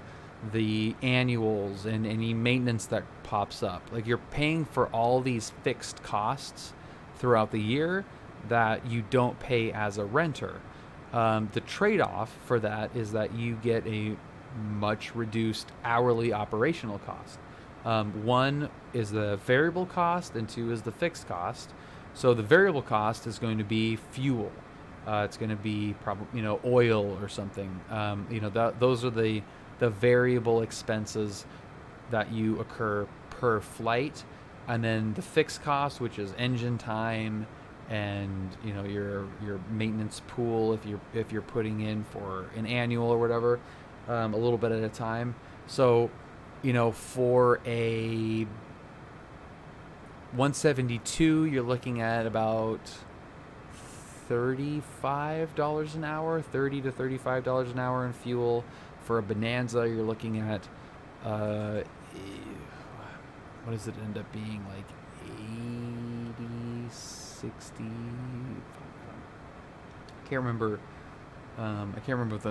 the annuals and any maintenance that pops up. Like you're paying for all these fixed costs throughout the year that you don't pay as a renter. The trade-off for that is that you get a much reduced hourly operational cost. One is the variable cost and two is the fixed cost. So the variable cost is going to be fuel. It's going to be probably oil or something. Those are the variable expenses that you occur per flight, and then the fixed cost, which is engine time and your maintenance pool if you're putting in for an annual or whatever, a little bit at a time. So for a 172 you're looking at about $35 an hour, $30 to $35 an hour in fuel. For a Bonanza you're looking at what does it end up being, like 80, 60, I can't remember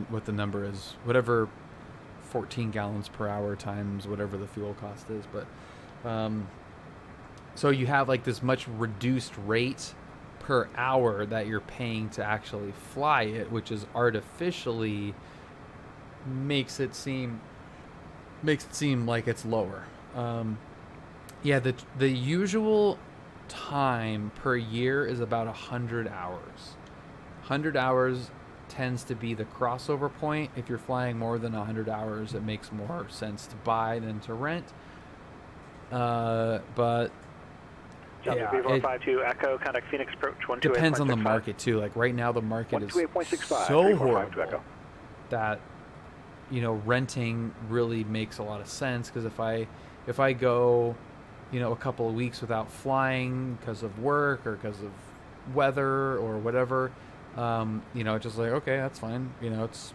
what the number is, whatever 14 gallons per hour times whatever the fuel cost is. But so you have like this much reduced rate per hour that you're paying to actually fly it, which is artificially makes it seem like it's lower. Yeah, the usual time per year is about 100 hours. 100 hours tends to be the crossover point. If you're flying more than 100 hours, it makes more sense to buy than to rent. But yeah, it 3452 Echo, contact Phoenix approach 128.65. depends on the market too. Like right now, the market is 128.65, so 3452 horrible Echo. that, you know, renting really makes a lot of sense, because if I go, you know, a couple of weeks without flying because of work or because of weather or whatever, you know, it's just like, okay, that's fine. You know, it's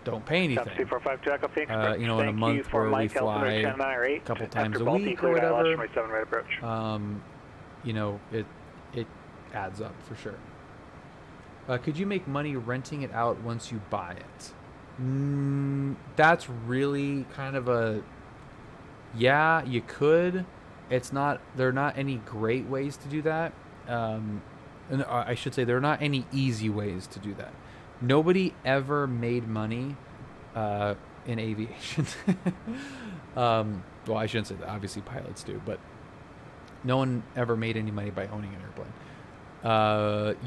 don't pay anything. 2452 Echo Phoenix approach. You know, in a month where we fly a couple times a week or whatever, right approach. you know, it adds up for sure. Could you make money renting it out once you buy it? That's really kind of a, yeah, you could. It's not, there are not any great ways to do that. And I should say there are not any easy ways to do that. Nobody ever made money in aviation. Well, I shouldn't say that. Obviously, pilots do, but no one ever made any money by owning an airplane.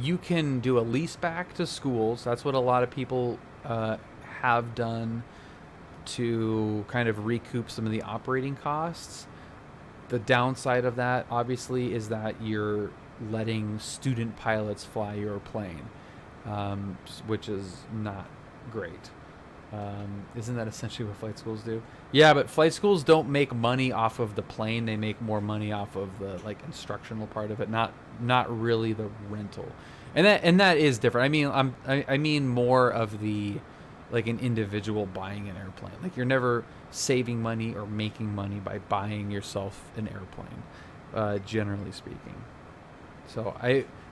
You can do a lease back to schools. That's what a lot of people have done to kind of recoup some of the operating costs. The downside of that, obviously, is that you're letting student pilots fly your plane, which is not great. Isn't that essentially what flight schools do? Yeah, but flight schools don't make money off of the plane. They make more money off of the like instructional part of it, not really the rental. And that is different. I mean, I mean more of the like an individual buying an airplane. Like you're never saving money or making money by buying yourself an airplane, generally speaking. So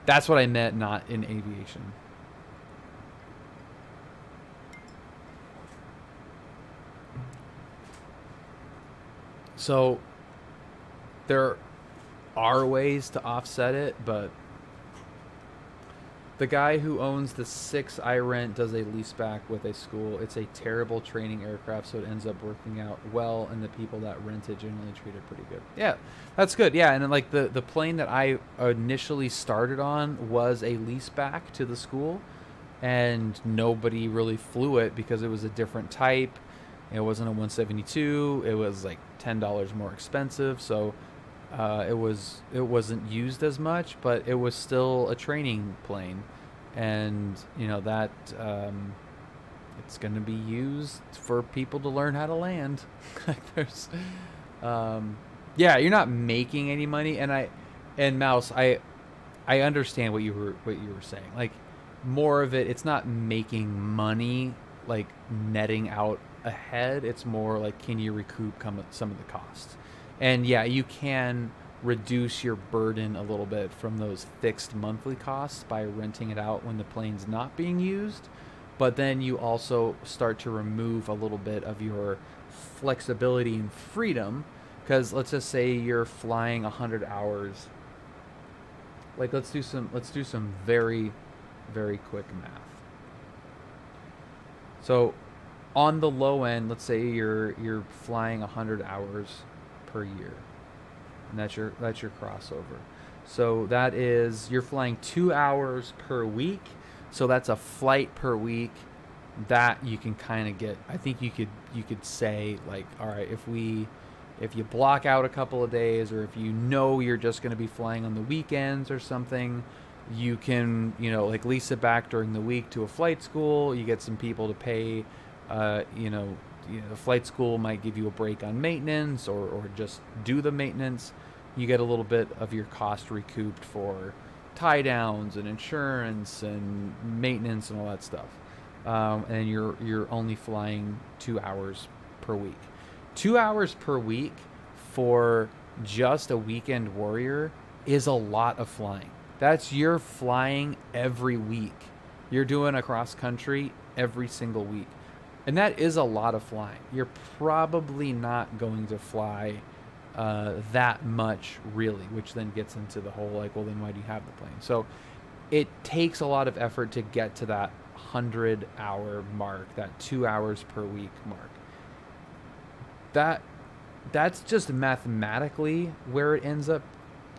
that's what I meant, not in aviation. So there are ways to offset it, but the guy who owns the 6 I rent does a leaseback with a school. It's a terrible training aircraft, so it ends up working out well, and the people that rent it generally treat it pretty good. Yeah, that's good. Yeah, and then, like the plane that I initially started on was a leaseback to the school, and nobody really flew it because it was a different type. It wasn't a 172. It was like $10 more expensive, so it wasn't used as much, but it was still a training plane, and you know that it's going to be used for people to learn how to land. There's yeah, you're not making any money, and Mouse, I understand what you were saying. Like more of it's not making money, like netting out ahead. It's more like, can you recoup some of the costs? And yeah, you can reduce your burden a little bit from those fixed monthly costs by renting it out when the plane's not being used. But then you also start to remove a little bit of your flexibility and freedom, because let's just say you're flying 100 hours. Like let's do some very, very quick math. So on the low end, let's say you're flying 100 hours per year, and that's your crossover. So that is, you're flying 2 hours per week, so that's a flight per week that you can kind of get. I think you could say, like, all right, if you block out a couple of days, or if you know you're just going to be flying on the weekends or something, you can, you know, like lease it back during the week to a flight school. You get some people to pay, the flight school might give you a break on maintenance, or just do the maintenance. You get a little bit of your cost recouped for tie downs and insurance and maintenance and all that stuff. And you're only flying 2 hours per week. 2 hours per week for just a weekend warrior is a lot of flying. That's you're flying every week. You're doing a cross country every single week. And that is a lot of flying. You're probably not going to fly that much, really, which then gets into the whole, like, well, then why do you have the plane? So it takes a lot of effort to get to that 100-hour mark, that 2 hours per week mark. That's just mathematically where it ends up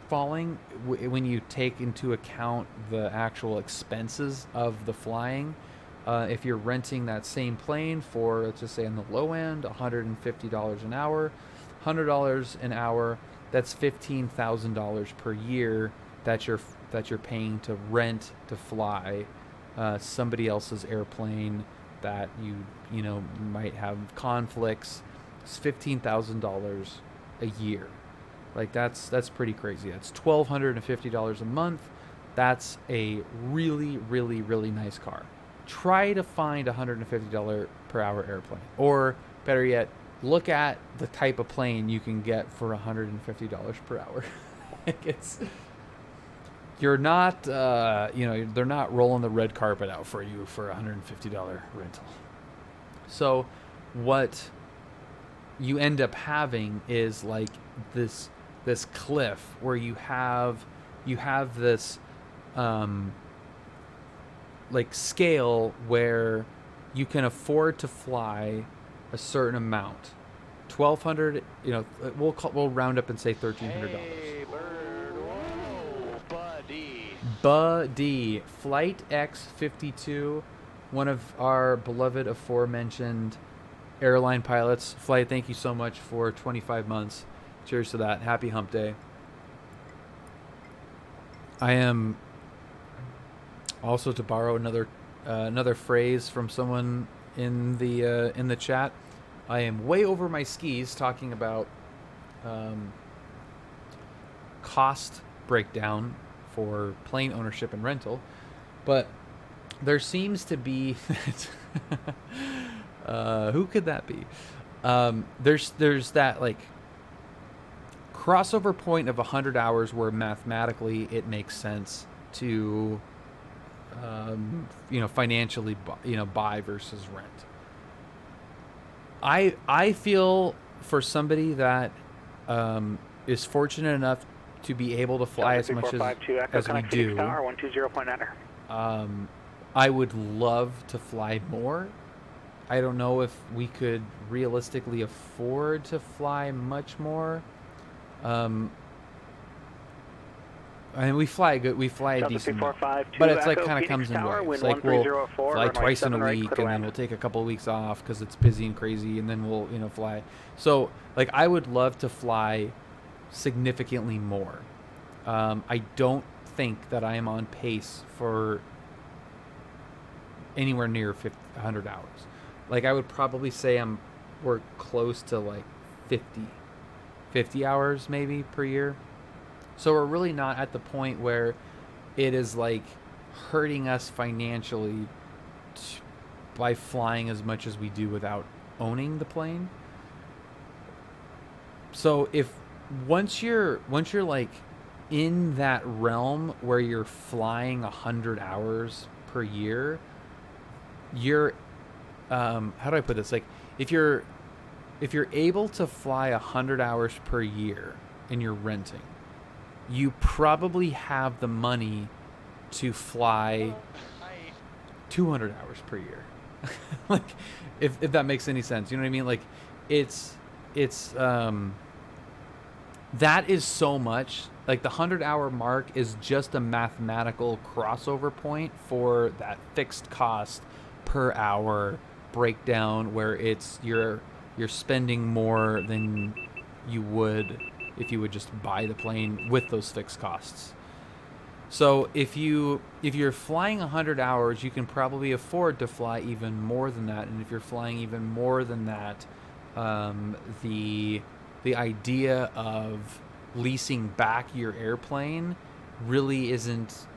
falling when you take into account the actual expenses of the flying. If you're renting that same plane for, let's just say on the low end, $150 an hour, $100 an hour. That's $15,000 per year that you're paying to rent to fly somebody else's airplane that you know might have conflicts. It's $15,000 a year. Like that's pretty crazy. That's $1,250 a month. That's a really, really, really nice car. Try to find a $150 per hour airplane, or better yet, look at the type of plane you can get for $150 per hour. You're not, they're not rolling the red carpet out for you for a $150 rental. So what you end up having is like this cliff where you have this like scale where you can afford to fly a certain amount. $1,200, we'll round up and say $1,300. Hey, bird. Whoa, buddy. Buddy. Flight X52, one of our beloved aforementioned airline pilots. Flight, thank you so much for 25 months. Cheers to that. Happy hump day. I am also, to borrow another phrase from someone in the chat, I am way over my skis talking about cost breakdown for plane ownership and rental, but there seems to be who could that be? There's that like crossover point of 100 hours where mathematically it makes sense to financially buy versus rent. I feel for somebody that is fortunate enough to be able to fly as much as we do, I would love to fly more. I don't know if we could realistically afford to fly much more. I mean, we fly a decent amount, but it's like kind of comes in waves. Like we'll fly twice in a week, and then we'll take a couple of weeks off because it's busy and crazy, and then we'll fly. So like I would love to fly significantly more. I don't think that I am on pace for anywhere near 100 hours. Like I would probably say we're close to like 50 hours maybe per year. So we're really not at the point where it is like hurting us financially by flying as much as we do without owning the plane. So if once you're like in that realm where you're flying 100 hours per year, you're how do I put this? Like if you're able to fly 100 hours per year and you're renting, you probably have the money to fly 200 hours per year. Like if that makes any sense, you know what I mean? Like it's that is so much. Like the 100-hour mark is just a mathematical crossover point for that fixed cost per hour breakdown where it's you're spending more than you would if you would just buy the plane with those fixed costs. So if you're flying 100 hours, you can probably afford to fly even more than that. And if you're flying even more than that, the idea of leasing back your airplane really isn't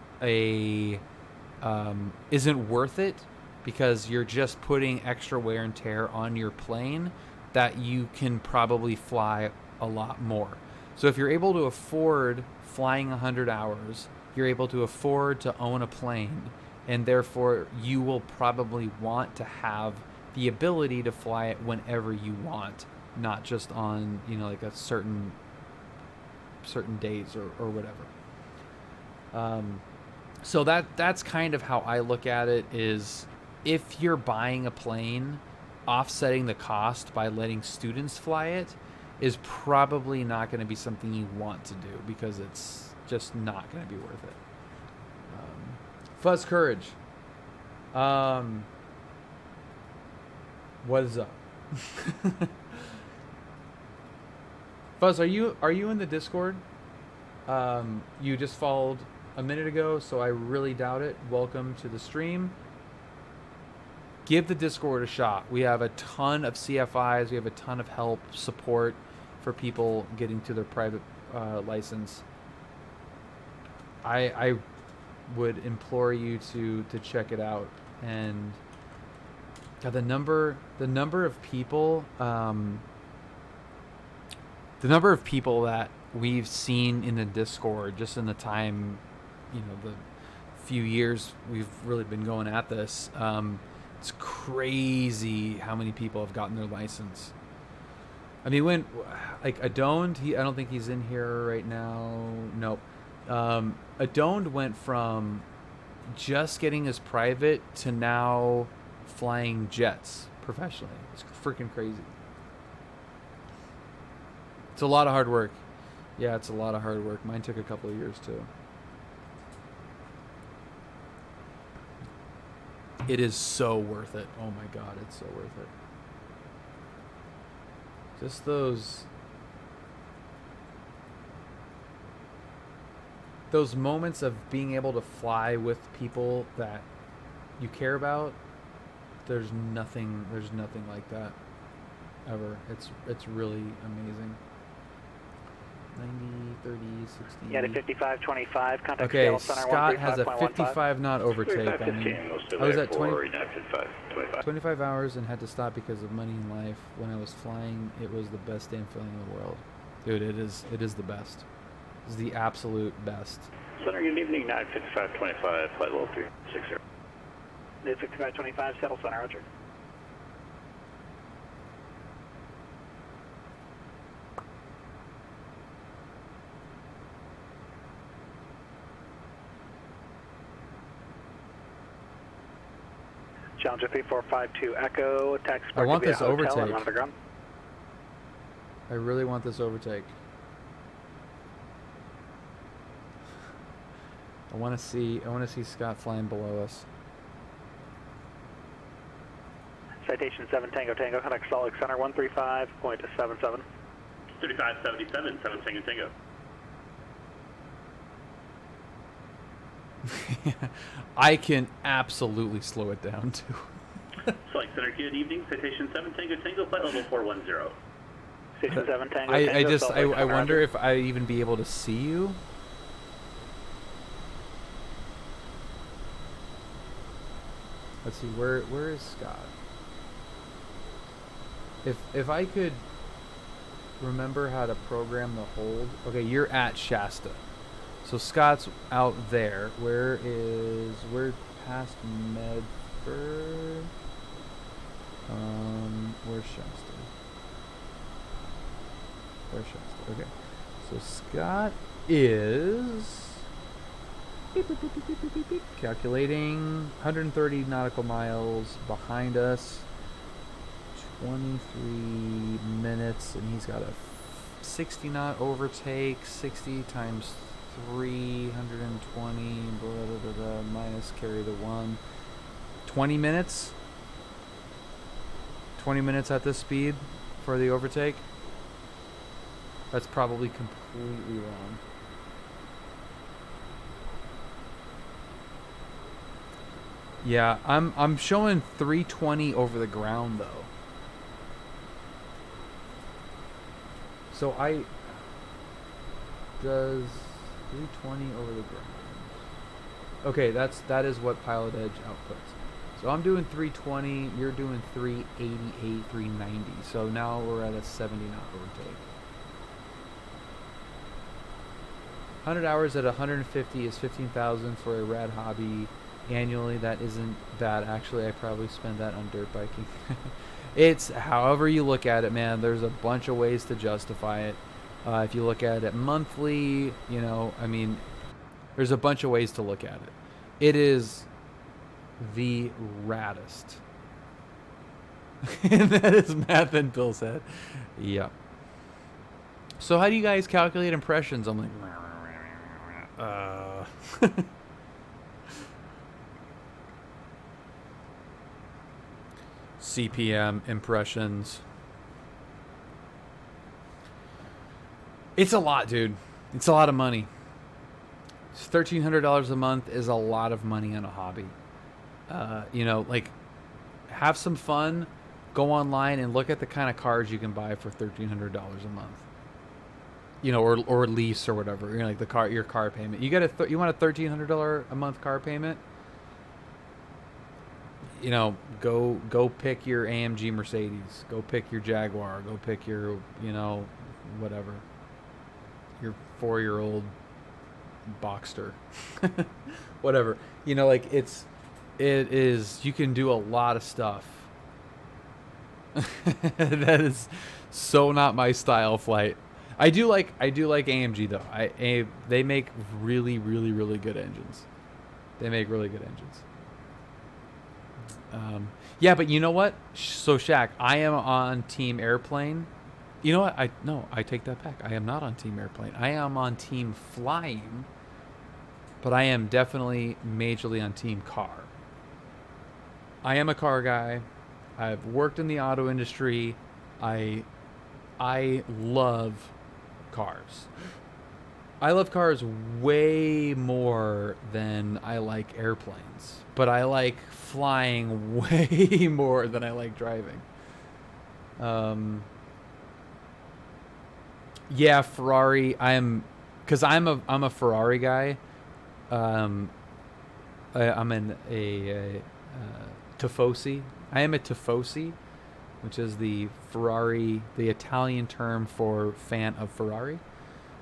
worth it, because you're just putting extra wear and tear on your plane that you can probably fly a lot more. So if you're able to afford flying 100 hours, you're able to afford to own a plane, and therefore you will probably want to have the ability to fly it whenever you want, not just on, like a certain days or whatever. So that's kind of how I look at it, is if you're buying a plane, offsetting the cost by letting students fly it is probably not going to be something you want to do, because it's just not going to be worth it. Fuzz Courage. What is up? Buzz, are you in the Discord? You just followed a minute ago, so I really doubt it. Welcome to the stream. Give the Discord a shot. We have a ton of CFIs. We have a ton of help, support for people getting to their private license. I would implore you to check it out. And the number of people that we've seen in the Discord just in the time, the few years we've really been going at this, it's crazy how many people have gotten their license. I mean, when Adoned, I don't think he's in here right now. Nope. Adoned went from just getting his private to now flying jets professionally. It's freaking crazy. It's a lot of hard work. Yeah, it's a lot of hard work. Mine took a couple of years too. It is so worth it. Oh my God, it's so worth it. Just those moments of being able to fly with people that you care about, there's nothing like that ever. It's really amazing. 90, 30, 60. Yeah, to 5525, contact okay, Seattle Center Scott has a 135.15. 55 knot overtake on me. I was at 25. 25 hours and had to stop because of money in life. When I was flying, it was the best damn feeling in the world. Dude, it is the best. It's the absolute best. Center, good evening, 95525, flight level 360. 5525, Seattle Center, Roger. Challenger 3452 Echo, taxi. I want this overtake. I really want this overtake. I want to see Scott flying below us. Citation 7 Tango Tango, contact Salt Lake Center 135.77. 3577, 7 Tango Tango. I can absolutely slow it down too. Select Center, good evening. Citation 7 Tango Tango, flight level 410. Citation 7 Tango Tango. I wonder if I even be able to see you. Let's see, where is Scott? If I could remember how to program the hold. Okay, you're at Shasta. So Scott's out there. We're past Medford. Where's Shasta? Where's Shasta? Okay. So Scott is beep, beep, beep, beep, beep, beep, beep. Calculating 130 nautical miles behind us. 23 minutes, and he's got a 60 knot overtake. 60 times 320, blah, blah, blah, blah, minus carry the 1. 20 minutes? 20 minutes at this speed for the overtake? That's probably completely wrong. Yeah, I'm showing 320 over the ground though. So does 320 over the ground. Okay, that is what PilotEdge outputs. So I'm doing 320, you're doing 388, 390. So now we're at a 70 knot overtake. 100 hours at 150 is 15,000 for a rad hobby annually. That isn't bad. Actually, I probably spend that on dirt biking. It's however you look at it, man. There's a bunch of ways to justify it. If you look at it monthly, I mean, there's a bunch of ways to look at it. It is the raddest. And that is math and Bill said. Yeah. So how do you guys calculate impressions? I'm like, CPM impressions. It's a lot, dude. It's a lot of money. $1,300 a month is a lot of money on a hobby. You know, like, have some fun. Go online and look at the kind of cars you can buy for $1,300 a month. You know, or lease or whatever. You know, like your car payment. You want a $1,300 a month car payment? You know, go pick your AMG Mercedes. Go pick your Jaguar. Go pick your, you know, whatever. Your 4-year-old Boxster. Whatever. You know, like it is, you can do a lot of stuff. That is so not my style, Flight. I do like AMG though. They make really good engines. They make really good engines. Yeah, but you know what? So Shaq, I am on Team Airplane. You know what? I take that back. I am not on Team Airplane. I am on Team Flying, but I am definitely majorly on Team Car. I am a car guy. I've worked in the auto industry. I love cars. I love cars way more than I like airplanes, but I like flying way more than I like driving. Yeah, Ferrari. Because I'm a Ferrari guy. I'm a Tifosi. I am a Tifosi, which is the Ferrari, the Italian term for fan of Ferrari.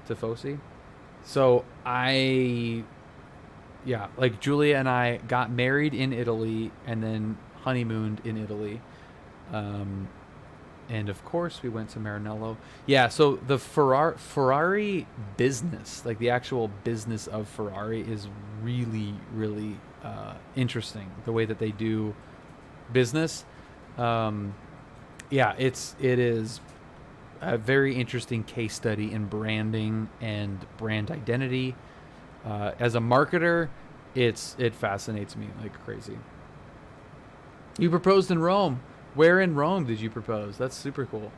Tifosi. So like Julia and I got married in Italy and then honeymooned in Italy. And of course we went to Maranello. Yeah, so the Ferrari business, like the actual business of Ferrari, is really interesting. The way that they do business. Yeah, it is a very interesting case study in branding and brand identity. As a marketer, it fascinates me like crazy. You proposed in Rome. Where in Rome did you propose? That's super cool.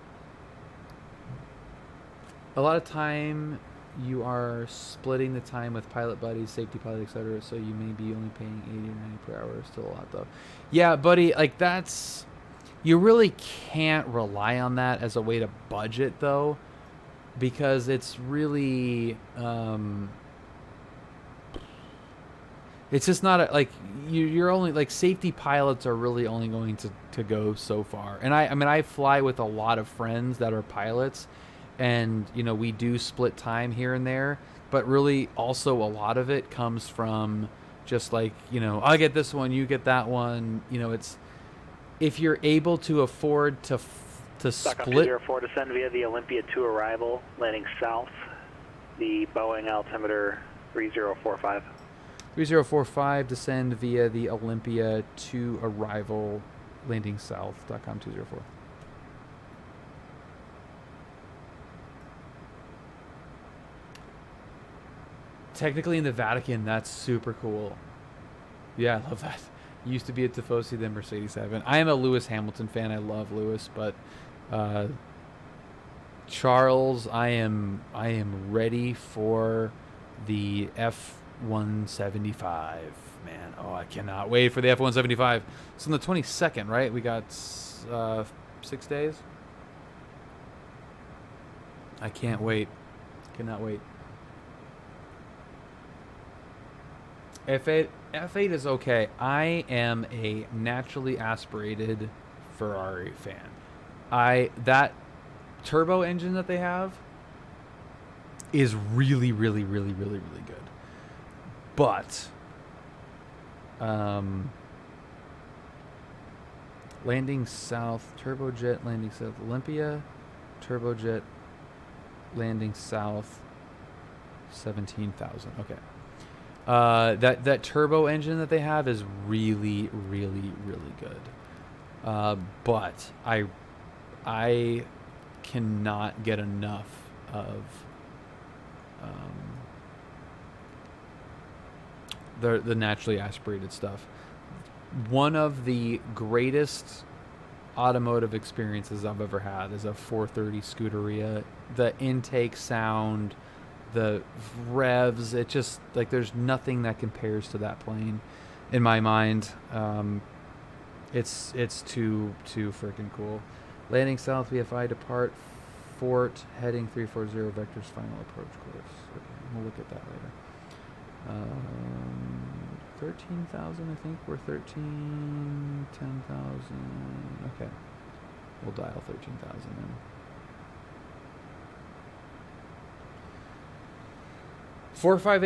A lot of time you are splitting the time with pilot buddies, safety pilot, etc. So you may be only paying 80 or 90 per hour. Still a lot though. Yeah, buddy, like that's, you really can't rely on that as a way to budget though, because it's really, it's just not like you're only like safety pilots are really only going to go so far. And I mean, I fly with a lot of friends that are pilots, and you know, we do split time here and there, but really also a lot of it comes from just like, you know, I get this one, you get that one. You know, it's, if you're able to afford to split. 204, descend via the Olympia 2 arrival, landing south, the Boeing altimeter 3045. 3045, descend via the Olympia 2 arrival, landing south, .com 204. Technically in the Vatican, that's super cool. Yeah, I love that. Used to be a Tifosi, then Mercedes 7. I am a Lewis Hamilton fan. I love Lewis, but Charles, I am ready for the F-175, man. Oh, I cannot wait for the F-175. It's on the 22nd, right? We got 6 days. I can't wait. Cannot wait. F8 is okay. I am a naturally aspirated Ferrari fan. That turbo engine that they have is really good. But landing south, turbojet landing south Olympia, turbojet landing south 17,000. Okay. That turbo engine that they have is really good. But I cannot get enough of the naturally aspirated stuff. One of the greatest automotive experiences I've ever had is a 430 Scuderia. The intake sound, the revs, it just, like, there's nothing that compares to that plane in my mind. It's too freaking cool. Landing south VFI, depart Fort, heading 340 vectors, final approach course. Okay, we'll look at that later. 13,000, I think. We're 13, 10,000. Okay. We'll dial 13,000 in. Four five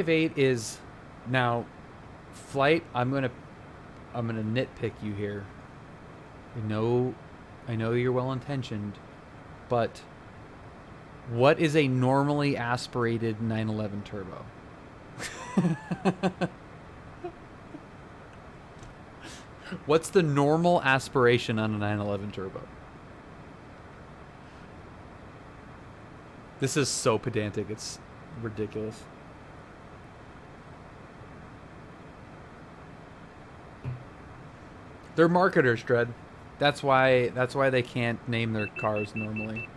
eight is now flight. I'm gonna nitpick you here. I know you're well intentioned, but what is a normally aspirated 911 turbo? What's the normal aspiration on a 911 turbo? This is so pedantic, it's ridiculous. They're marketers, Dredd. That's why they can't name their cars normally.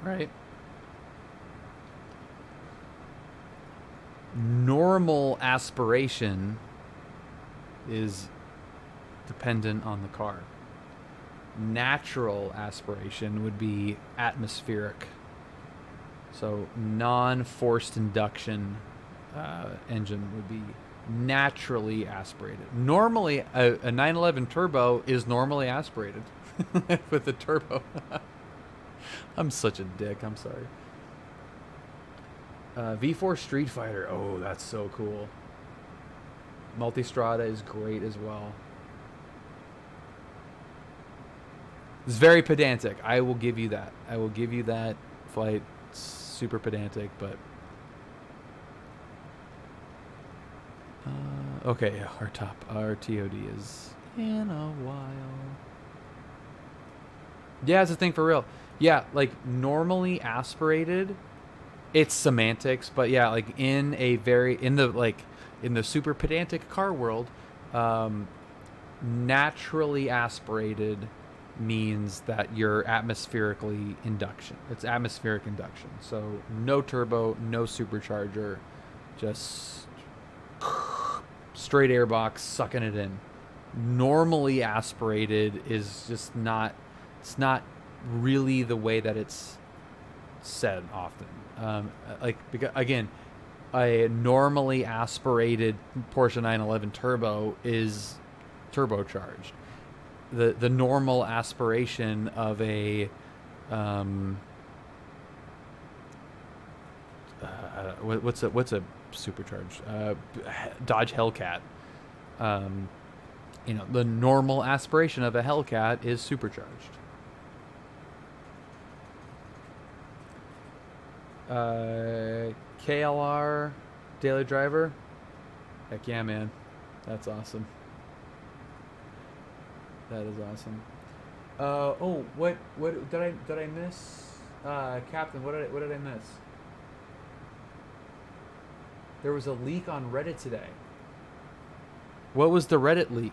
Right. Normal aspiration is dependent on the car. Natural aspiration would be atmospheric. So non-forced induction engine would be naturally aspirated. Normally, a 911 turbo is normally aspirated with a turbo. I'm such a dick. I'm sorry. V4 Street Fighter. Oh, that's so cool. Multistrada is great as well. It's very pedantic. I will give you that. I will give you that. Flight, super pedantic, but... okay, yeah, our TOD is in a while. Yeah, it's a thing for real. Yeah, like, normally aspirated, it's semantics, but yeah, like, in the super pedantic car world, naturally aspirated means that you're atmospherically induction. It's atmospheric induction. So no turbo, no supercharger, just straight airbox sucking it in. Normally aspirated is just not, it's not really the way that it's said often. Because, again, a normally aspirated Porsche 911 turbo is turbocharged. The normal aspiration of a what's a supercharged Dodge Hellcat, the normal aspiration of a Hellcat is supercharged. KLR daily driver, heck yeah, man, that's awesome. That is awesome. What did I miss? Captain, what did I miss? There was a leak on Reddit today. What was the Reddit leak?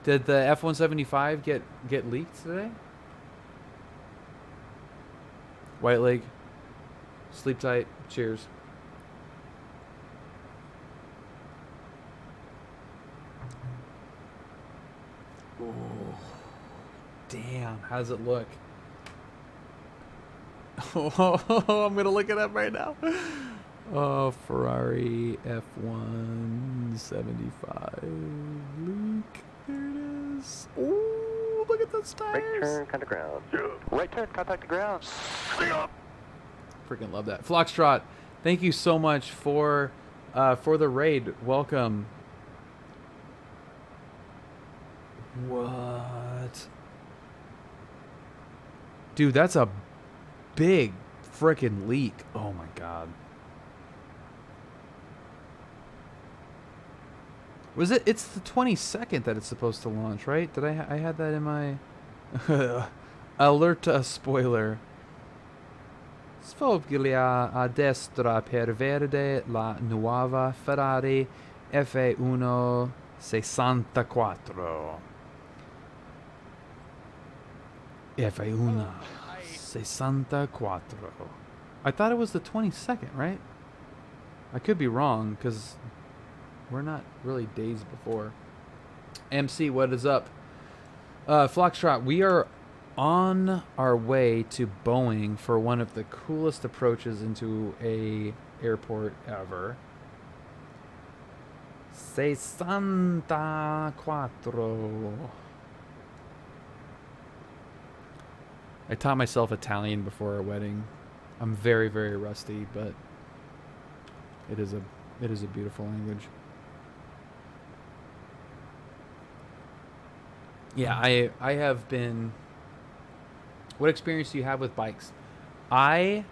Did the F-175 get leaked today? White leg. Sleep tight. Cheers. Oh, damn. How does it look? Oh, I'm going to look it up right now. Oh, Ferrari F-175 leak. There it is. Oh, look at those tires. Right turn, contact ground. Right turn, contact the ground. Freaking love that. Flockstrot, thank you so much for the raid. Welcome. What? Dude, that's a big freaking leak. Oh my god. Was it? It's the 22nd that it's supposed to launch, right? Did I had that in my alert spoiler. Sfoglia a destra per verde la nuova Ferrari F1 64. F1 64. I thought it was the 22nd, right? I could be wrong because we're not really days before. MC, what is up? Foxtrot, we are on our way to Boeing for one of the coolest approaches into a airport ever. 64. I taught myself Italian before our wedding. I'm very, very rusty, but it is a beautiful language. Yeah, I have been. What experience do you have with bikes? I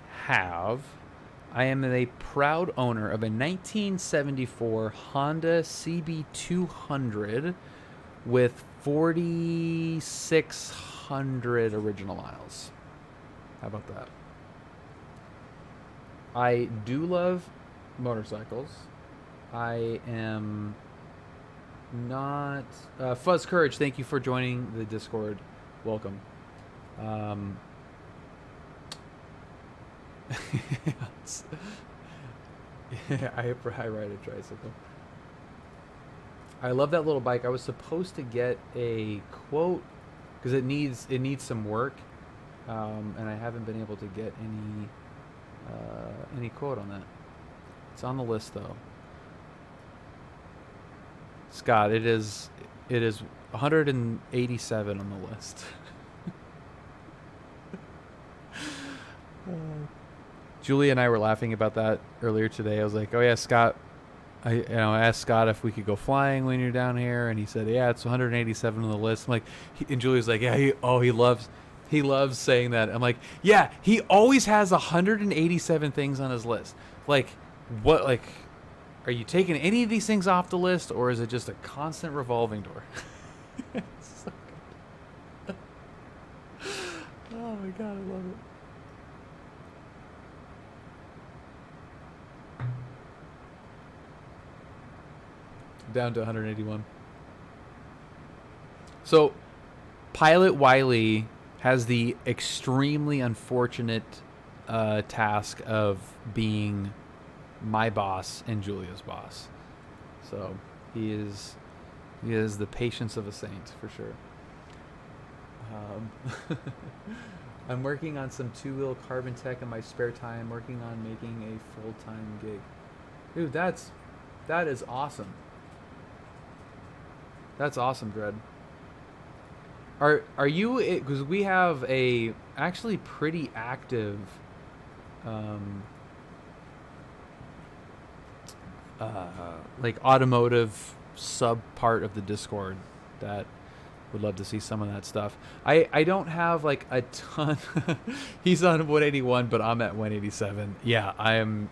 am a proud owner of a 1974 Honda CB200 with 4,600 original miles. How about that? I do love motorcycles. I am not... Fuzz Courage, thank you for joining the Discord. Welcome. Yeah, I ride a tricycle. I love that little bike. I was supposed to get a quote because it needs some work, and I haven't been able to get any quote on that. It's on the list though. Scott, it is 187 on the list. Julie and I were laughing about that earlier today. I was like, "Oh yeah, Scott." I asked Scott if we could go flying when you're down here, and he said, "Yeah, it's 187 on the list." I'm like, and Julie's like, "Yeah, he loves saying that." I'm like, "Yeah, he always has 187 things on his list." Like, what? Like, are you taking any of these things off the list, or is it just a constant revolving door? It's so good. Oh my god, I love it. Down to 181. So, Pilot Wiley has the extremely unfortunate task of being my boss and Julia's boss. So he is the patience of a saint for sure. I'm working on some two-wheel carbon tech in my spare time, working on making a full-time gig. Dude, that is awesome. That's awesome, Dread. Are you, because we have a actually pretty active like automotive sub part of the Discord that would love to see some of that stuff. I don't have like a ton. He's on 181, but I'm at 187. Yeah, I am.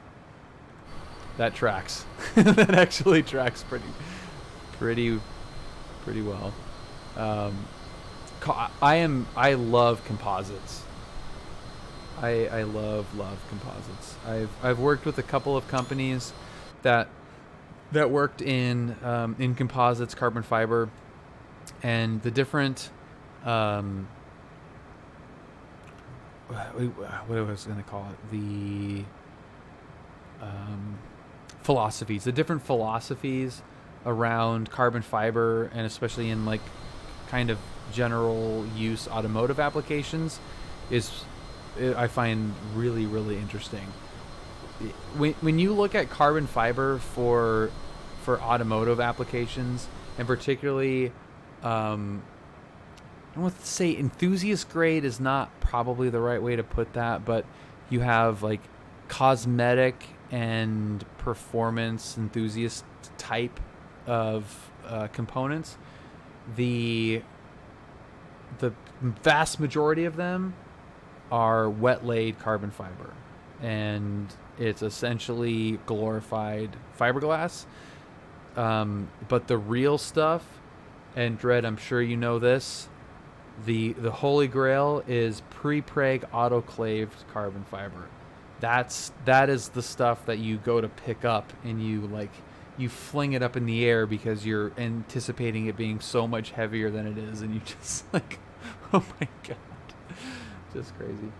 That tracks. That actually tracks pretty well. I love composites. I love composites. I've worked with a couple of companies that worked in composites, carbon fiber, and the different what I was going to call it, the philosophies, the different philosophies around carbon fiber, and especially in like kind of general use automotive applications, I find really, really interesting. When you look at carbon fiber for automotive applications, and particularly, I don't want to say enthusiast grade is not probably the right way to put that, but you have like cosmetic and performance enthusiast type of components. The vast majority of them are wet laid carbon fiber, and it's essentially glorified fiberglass. But the real stuff, and Dredd, I'm sure you know this, the holy grail is pre-preg autoclaved carbon fiber. That is the stuff that you go to pick up and you like you fling it up in the air because you're anticipating it being so much heavier than it is, and you just like, oh my god, just crazy.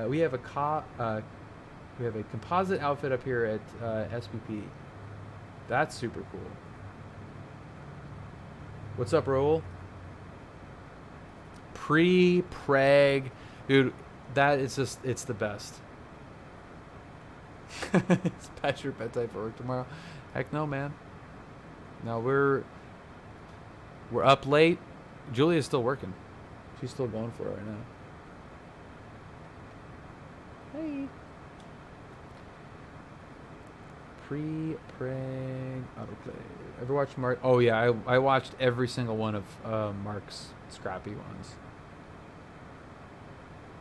We have a composite outfit up here at SPP. That's super cool. What's up, Raul? Pre-preg, dude. That is just, it's the best. It's past your bedtime for work tomorrow. Heck no, man. No, we're up late. Julia's still working. She's still going for it right now. Hey. Pre-preg autoclave. Ever watched Mark? Oh yeah, I watched every single one of Mark's scrappy ones.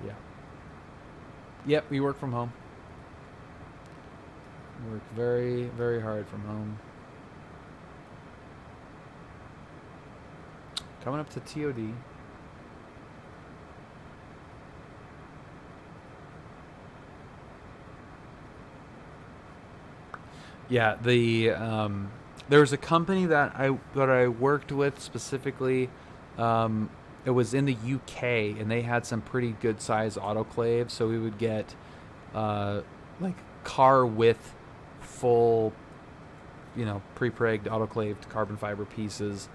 Yeah. Yep, we work from home. Work very, very hard from home. Coming up to TOD. Yeah, there was a company that I worked with specifically. It was in the UK, and they had some pretty good sized autoclaves. So we would get like car width, full, pre-pregged autoclaved carbon fiber pieces,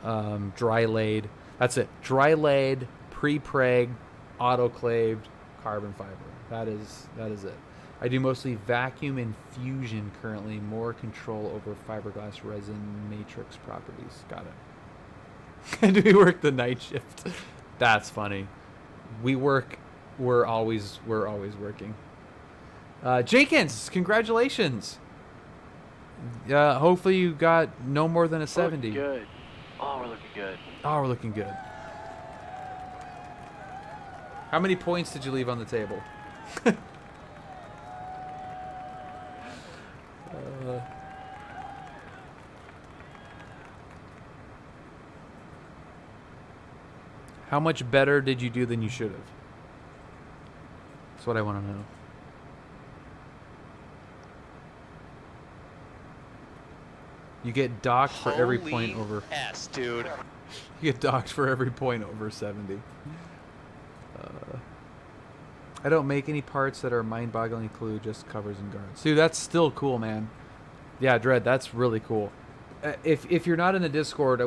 dry laid. That's it. Dry laid, pre-pregged, autoclaved carbon fiber. That is it. I do mostly vacuum infusion currently. More control over fiberglass resin matrix properties. Got it. Do we work the night shift? That's funny. We're always working. Jenkins, congratulations. Hopefully you got no more than a 70. Looking good. Oh, we're looking good. Oh, we're looking good. How many points did you leave on the table? How much better did you do than you should have? That's what I want to know. You get docked for every point over. S, dude. You get docked for every point over 70. I don't make any parts that are mind-boggling clue, just covers and guards. Dude, that's still cool, man. Yeah, Dread, that's really cool. If you're not in the Discord,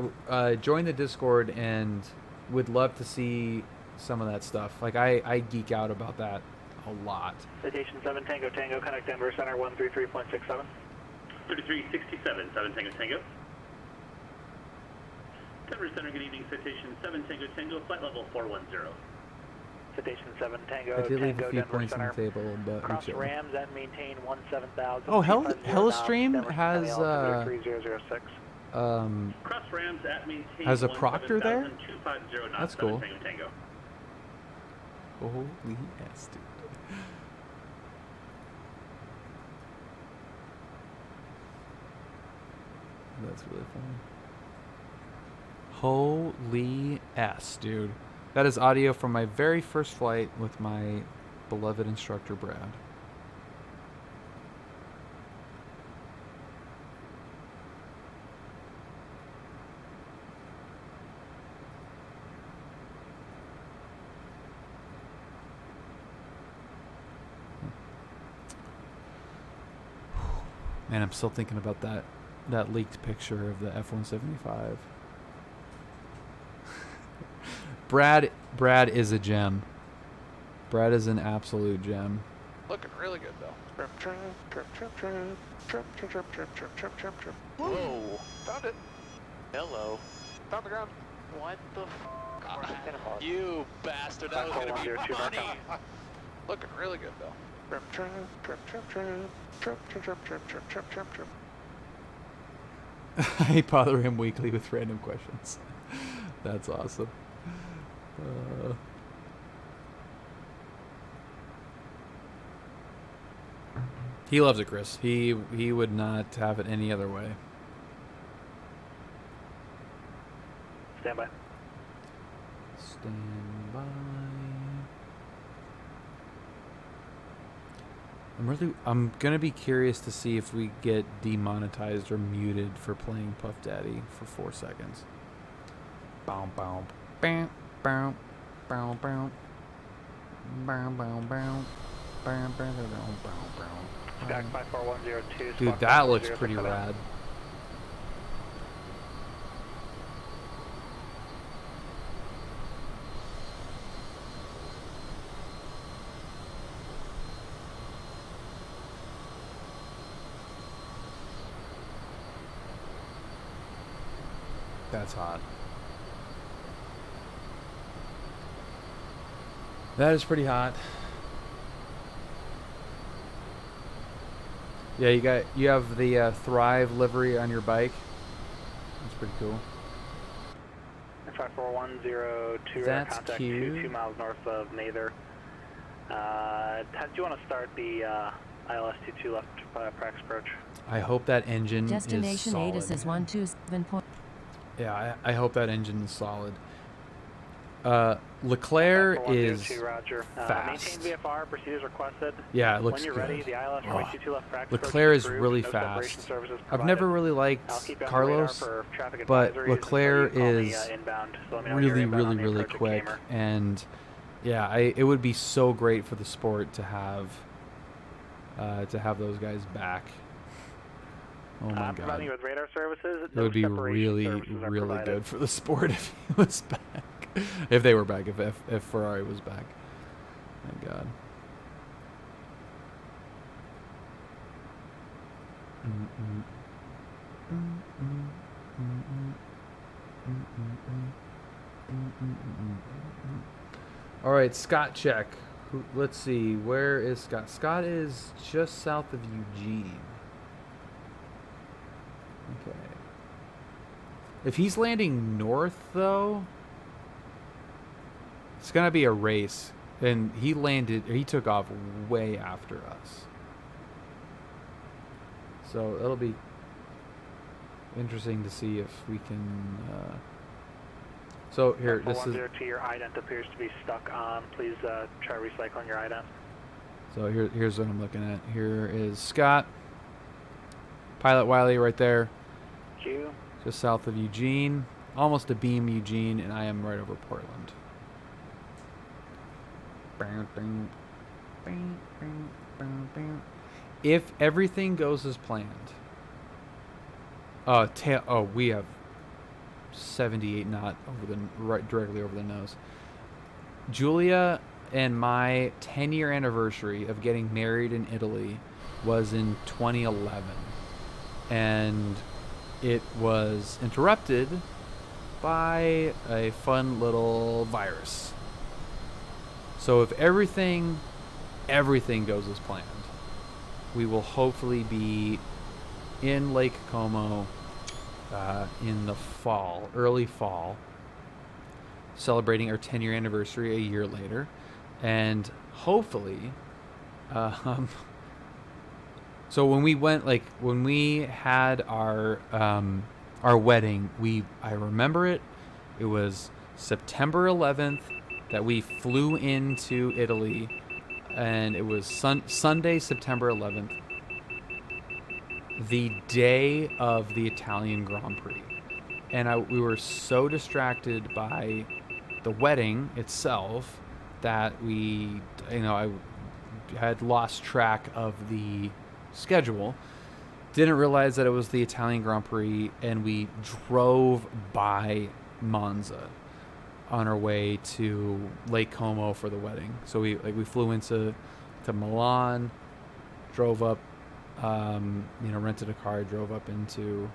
join the Discord, and would love to see some of that stuff. Like, I geek out about that a lot. Citation 7 Tango Tango, connect Denver Center 133.67. 3367, 7 Tango Tango. Denver Center, good evening. Citation 7 Tango Tango, flight level 410. Citation 7 Tango I did leave Tango a few Denver points on Center. the table, but Cross we Rams and maintain 17,000. Oh, Hellstream has Cross Rams at maintain has a proctor there? 250 knots, That's cool. Tango Tango. Holy yes, dude. That's really funny. Holy S, dude. That is audio from my very first flight with my beloved instructor, Brad. Man, I'm still thinking about that leaked picture of the F-175. Brad is a gem. Brad is an absolute gem. Looking really good though. Whoa! Found it. Hello. Found the ground. What the f? You bastard! That was gonna be funny. Looking really good though. I bother him weekly with random questions. That's awesome. He loves it, Chris. He would not have it any other way. Stand by. Stand by. I'm gonna be curious to see if we get demonetized or muted for playing Puff Daddy for 4 seconds. Bow bow bam bow bow bow bow bow bow bow bow bow. Stack 54102. Dude, that looks pretty rad. That's hot. That is pretty hot. Yeah, you have the Thrive livery on your bike. That's pretty cool. 54102. That's contact cute. 2 miles north of Mather. Ted, do you want to start the ILS 22 left Prax approach? I hope that engine Destination is solid. ATIS is 127. Yeah, I hope that engine is solid. Leclerc is fast. Maintain VFR, procedures requested. Yeah, it looks when you're good. ready, the ILS 22 left Prax Leclerc is approved, really no fast. separation services I've provided. never really liked I'll keep you on the Carlos, radar for traffic but advisories Leclerc until you call me, is inbound. So let me know you're really, inbound really, on the really approach at quick. Kamer. And yeah, it would be so great for the sport to have those guys back. Oh my god. Providing you with radar services. It would be really, really good for the sport if he was back. If they were back, if Ferrari was back. My god. All right, Scott check. Let's see, where is Scott? Scott is just south of Eugene. Okay. If he's landing north, though, it's gonna be a race, and he took off way after us. So it'll be interesting to see if we can. So here, this is. 410 your ident appears to be stuck on. Please try recycling your ident. So here's what I'm looking at. Here is Scott, Pilot Wiley right there. Q. Just south of Eugene, almost a beam Eugene, and I am right over Portland. If everything goes as planned, we have 78 knot directly over the nose. Julia and my 10-year anniversary of getting married in Italy was in 2011, and it was interrupted by a fun little virus. So if everything goes as planned, we will hopefully be in Lake Como in the fall, early fall, celebrating our 10-year anniversary a year later, and hopefully, so when we had our wedding, I remember it was September 11th that we flew into Italy, and it was Sunday, September 11th, the day of the Italian Grand Prix. And we were so distracted by the wedding itself that I had lost track of the schedule. Didn't realize that it was the Italian Grand Prix, and we drove by Monza on our way to Lake Como for the wedding. So we flew into Milan, drove up, rented a car, drove up into.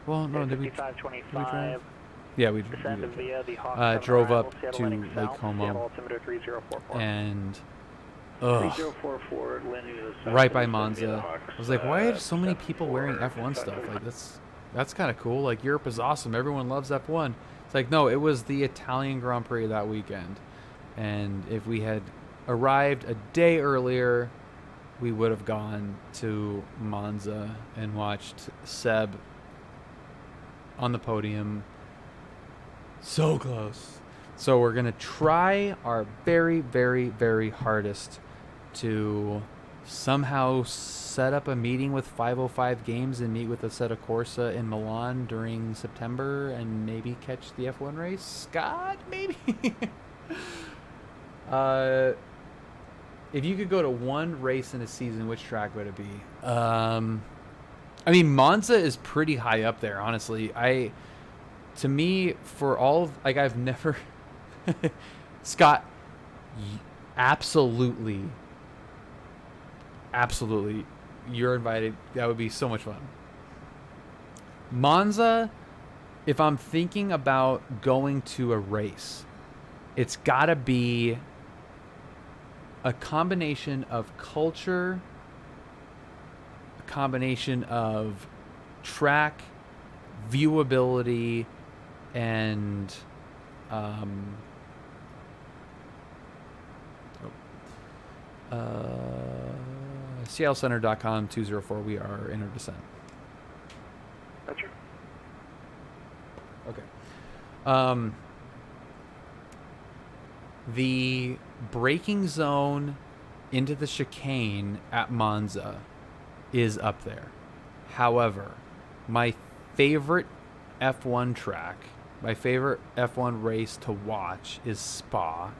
Well, no, did we? 5525. Yeah, we descend via the Hawk drove up Seattle to landing Lake south, Como, Seattle altimeter 3044. and 3044 landing right by Monza. I was like, why are so many people wearing F1 stuff? Like that's kind of cool. Like, Europe is awesome. Everyone loves F1. It's like, no, it was the Italian Grand Prix that weekend, and if we had arrived a day earlier, we would have gone to Monza and watched Seb on the podium. So close. So we're gonna try our very, very, very hardest to somehow set up a meeting with 505 Games and meet with Assetto Corsa in Milan during September and maybe catch the F1 race? Scott, maybe? If you could go to one race in a season, which track would it be? I mean, Monza is pretty high up there, honestly. To me, for all of, like, I've never... Scott, absolutely, you're invited. That would be so much fun. Monza, if I'm thinking about going to a race, it's gotta be a combination of culture, a combination of track, viewability, and SeattleCenter.com 204. We are in our descent. That's true. Okay. The braking zone into the chicane at Monza is up there. However, my favorite F1 track, my favorite F1 race to watch is Spa.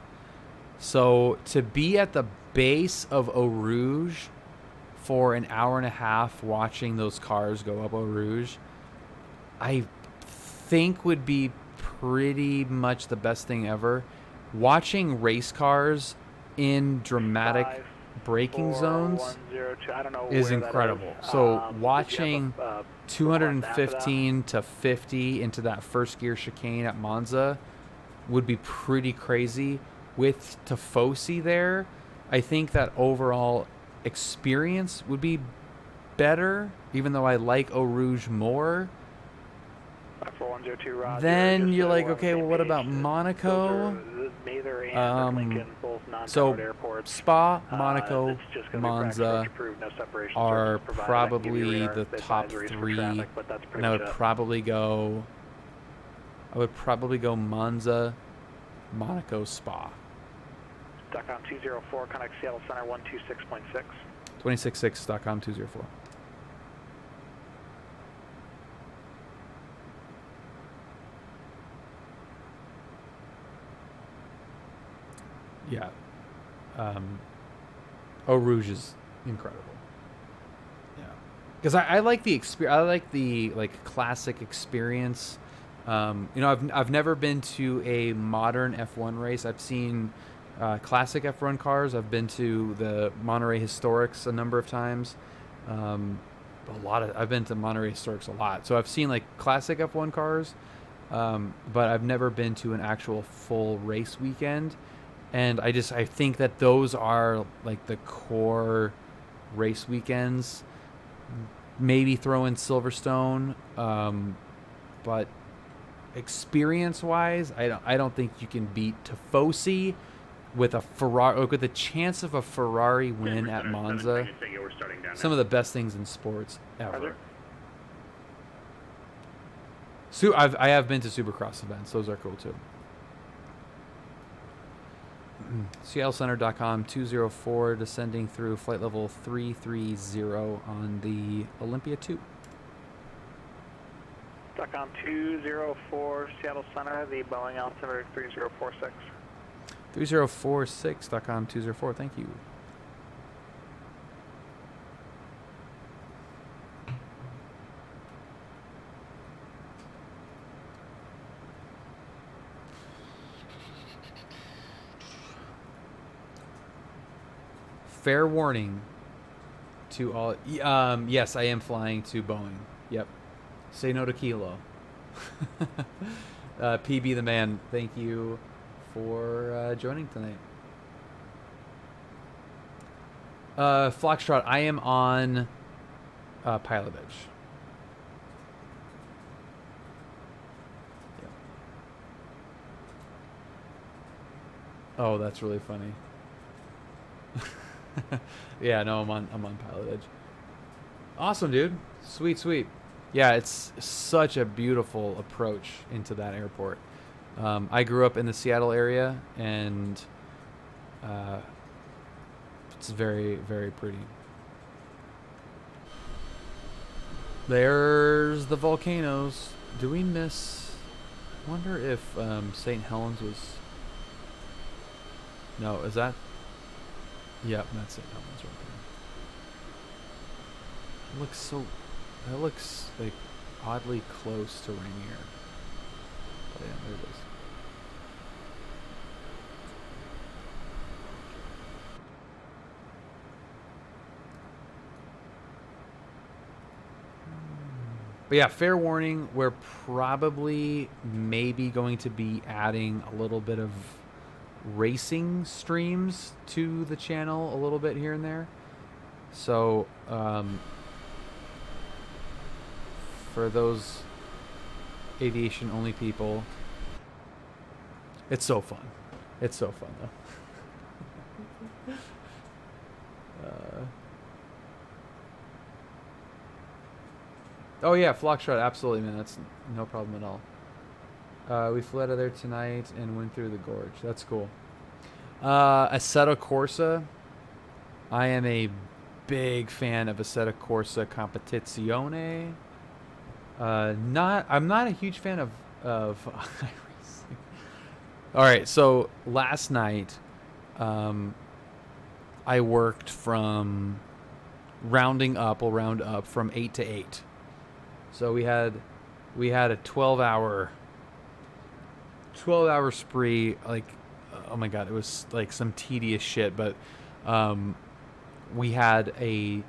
So to be at the base of Eau Rouge for an hour and a half watching those cars go up Eau Rouge, I think would be pretty much the best thing ever. Watching race cars in dramatic braking zones is incredible. So watching 215 to 50 into that first gear chicane at Monza would be pretty crazy. With Tifosi there, I think that overall experience would be better, even though I like Eau Rouge more. Then you're like, okay, well, what about Monaco? So Spa, Monaco, Monza are probably the top three, and I would probably go Monza, Monaco, Spa. .com 204, connect Seattle Center 126.6. 266.com 204. Yeah. Eau Rouge is incredible. Yeah. Because I like the experience. I like the classic experience. I've never been to a modern F1 race. I've seen classic F1 cars. I've been to the Monterey Historics a number of times. I've been to Monterey Historics a lot. So I've seen like classic F1 cars, but I've never been to an actual full race weekend. And I think that those are like the core race weekends. Maybe throw in Silverstone, but experience-wise, I don't think you can beat Tifosi with a Ferrari, with the chance of a Ferrari win at Monza. Some of the best things in sports ever. I have been to Supercross events; those are cool too. SeattleCenter.com 204, descending through flight level 330 on the Olympia 2. .com 204, Seattle Center, the Boeing altimeter 3046. 3046.com 204, thank you. Fair warning to all. Yes, I am flying to Boeing. Yep. Say no to Kilo. PB the man, thank you for joining tonight. Foxtrot, I am on PilotEdge. Yeah. Oh, that's really funny. Yeah, no, I'm on PilotEdge. Awesome, dude. Sweet. Yeah, it's such a beautiful approach into that airport. I grew up in the Seattle area, and It's very, very pretty. There's the volcanoes. Do we miss... I wonder if St. Helens was... No, is that... Yep, that's St. Helens right there. It looks so... That looks like oddly close to Rainier. But yeah, there it is. But yeah, fair warning, we're probably maybe going to be adding a little bit of racing streams to the channel a little bit here and there. So, for those aviation only people, it's so fun. It's so fun though. Oh yeah, Flockshot, absolutely, man. That's no problem at all. We flew out of there tonight and went through the gorge. That's cool. Assetto Corsa. I am a big fan of Assetto Corsa Competizione. I'm not a huge fan of iRacing. All right, so last night, I worked from rounding up. We'll round up from 8 to 8. So we had a 12-hour spree. Like, oh my god, it was like some tedious shit. But we had a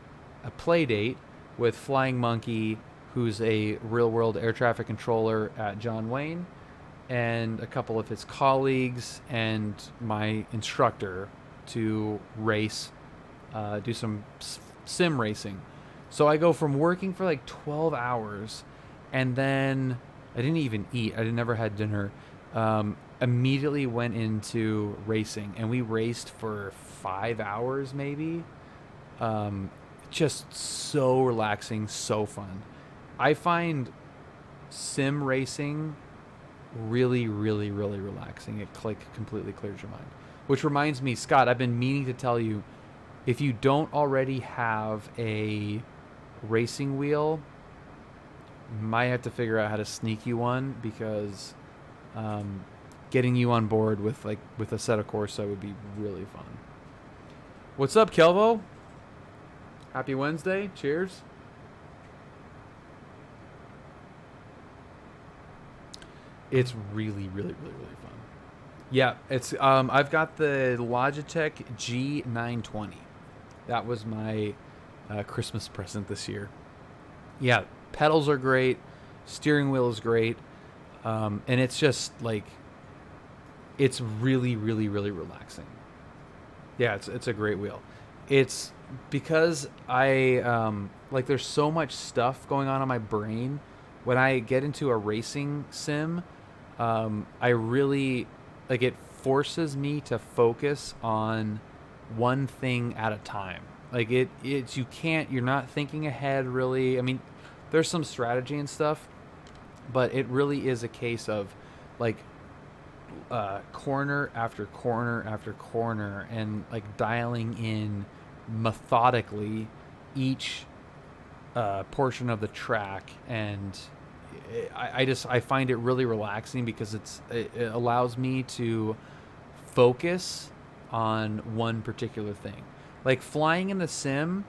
play date with Flying Monkey, who's a real-world air traffic controller at John Wayne, and a couple of his colleagues and my instructor to race, do some sim racing. So I go from working for like 12 hours, and then I didn't even eat. I never had dinner. Immediately went into racing, and we raced for 5 hours maybe. Just so relaxing, so fun. I find sim racing really, really, really relaxing. It completely clears your mind. Which reminds me, Scott, I've been meaning to tell you, if you don't already have a racing wheel, you might have to figure out how to sneak you one, because getting you on board with Assetto Corsa would be really fun. What's up, Kelvo? Happy Wednesday. Cheers. It's really, really, really, really fun. Yeah, it's I've got the Logitech G920. That was my Christmas present this year. Yeah, pedals are great, steering wheel is great, and it's just like, it's really, really, really relaxing. Yeah, it's a great wheel. It's because I like, there's so much stuff going on in my brain. When I get into a racing sim, I really, like, it forces me to focus on one thing at a time. Like, you're not thinking ahead, really. I mean, there's some strategy and stuff, but it really is a case of, like, corner after corner after corner, and, like, dialing in methodically each portion of the track. And I find it really relaxing, because it allows me to focus on one particular thing. Like, flying in the sim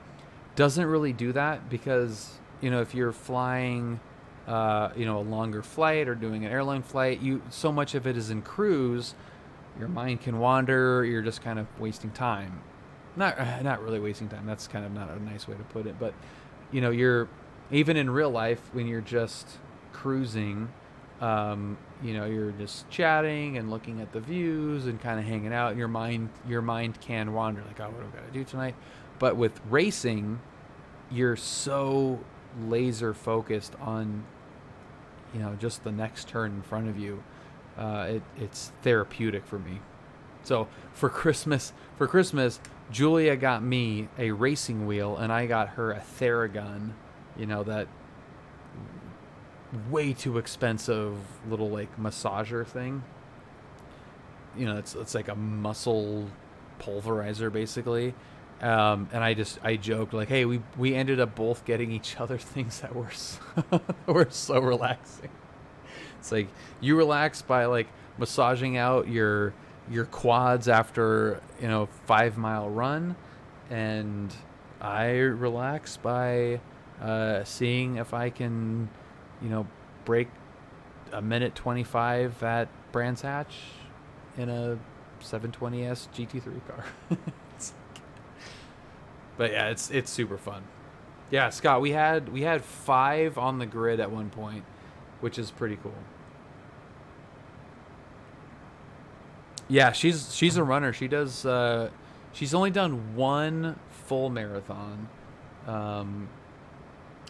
doesn't really do that, because, if you're flying, a longer flight or doing an airline flight, so much of it is in cruise. Your mind can wander. You're just kind of wasting time. Not really wasting time. That's kind of not a nice way to put it. But, you're, even in real life, when you're just cruising, you're just chatting and looking at the views and kind of hanging out, and your mind can wander, like, oh, what do I got to do tonight? But with racing, you're so laser focused on, just the next turn in front of you. It's therapeutic for me. So for Christmas, Julia got me a racing wheel, and I got her a Theragun, that way too expensive little, like, massager thing. It's like a muscle pulverizer, basically. And I joked like, hey, we ended up both getting each other things that were were so relaxing. It's like you relax by like massaging out your quads after 5-mile run, and I relax by seeing if I can break a minute 25 at Brands Hatch in a 720S GT3 car. But yeah, it's super fun. Yeah, Scott, we had 5 on the grid at one point, which is pretty cool. Yeah, she's a runner. She does. She's only done 1 full marathon,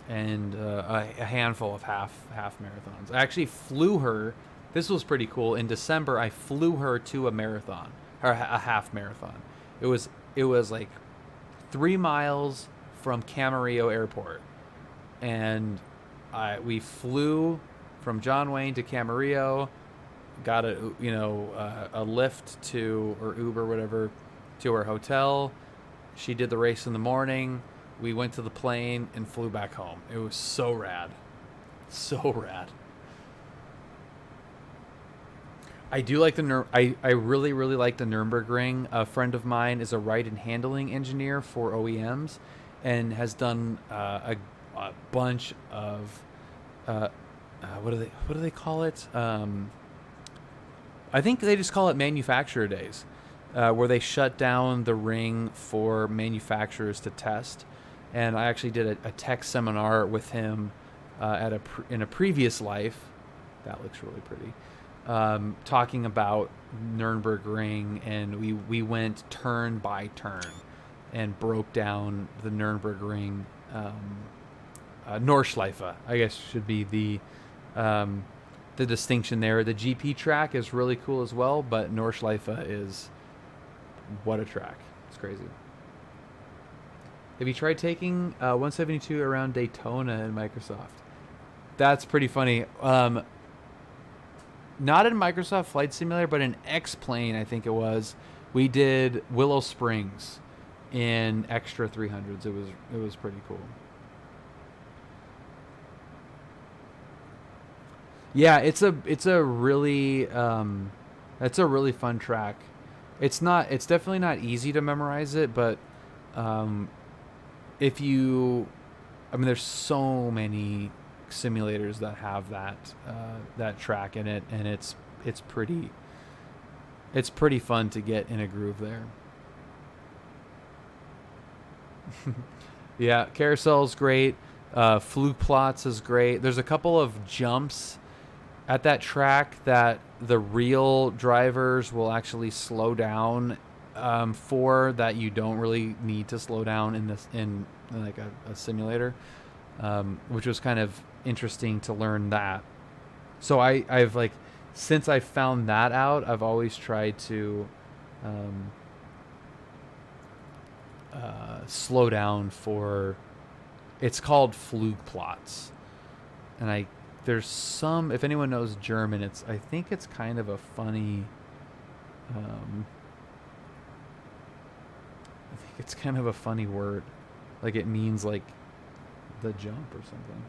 and a handful of half marathons. I actually flew her. This was pretty cool. In December, I flew her to a marathon or a half marathon. It was like 3 miles from Camarillo Airport, and we flew from John Wayne to Camarillo. Got a Lyft to, or Uber, whatever, to her hotel. She did the race in the morning. We went to the plane and flew back home. It was so rad. So rad. I do like I really, really like the Nürburgring. A friend of mine is a ride and handling engineer for OEMs and has done a bunch of what do they call it? I think they just call it manufacturer days, where they shut down the ring for manufacturers to test. And I actually did a tech seminar with him in a previous life. That looks really pretty. Talking about Nürburgring, and we went turn by turn and broke down the Nürburgring. Nordschleife, I guess, should be the distinction there. The GP track is really cool as well, but Nordschleife is what a track. It's crazy. Have you tried taking 172 around Daytona in Microsoft? That's pretty funny. Not in Microsoft Flight Simulator, but in X-Plane, I think it was. We did Willow Springs in extra 300s. It was pretty cool. Yeah, it's a really fun track. It's definitely not easy to memorize it, but there's so many simulators that have that track in it, and it's pretty fun to get in a groove there. Yeah, Carousel's great. Flugplatz is great. There's a couple of jumps at that track that the real drivers will actually slow down for, that you don't really need to slow down in like a simulator, which was kind of interesting to learn that. So I've like, since I found that out, I've always tried to slow down for, it's called Flugplatz, and there's some, if anyone knows German, I think it's kind of a funny, I think it's kind of a funny word. Like, it means like the jump or something.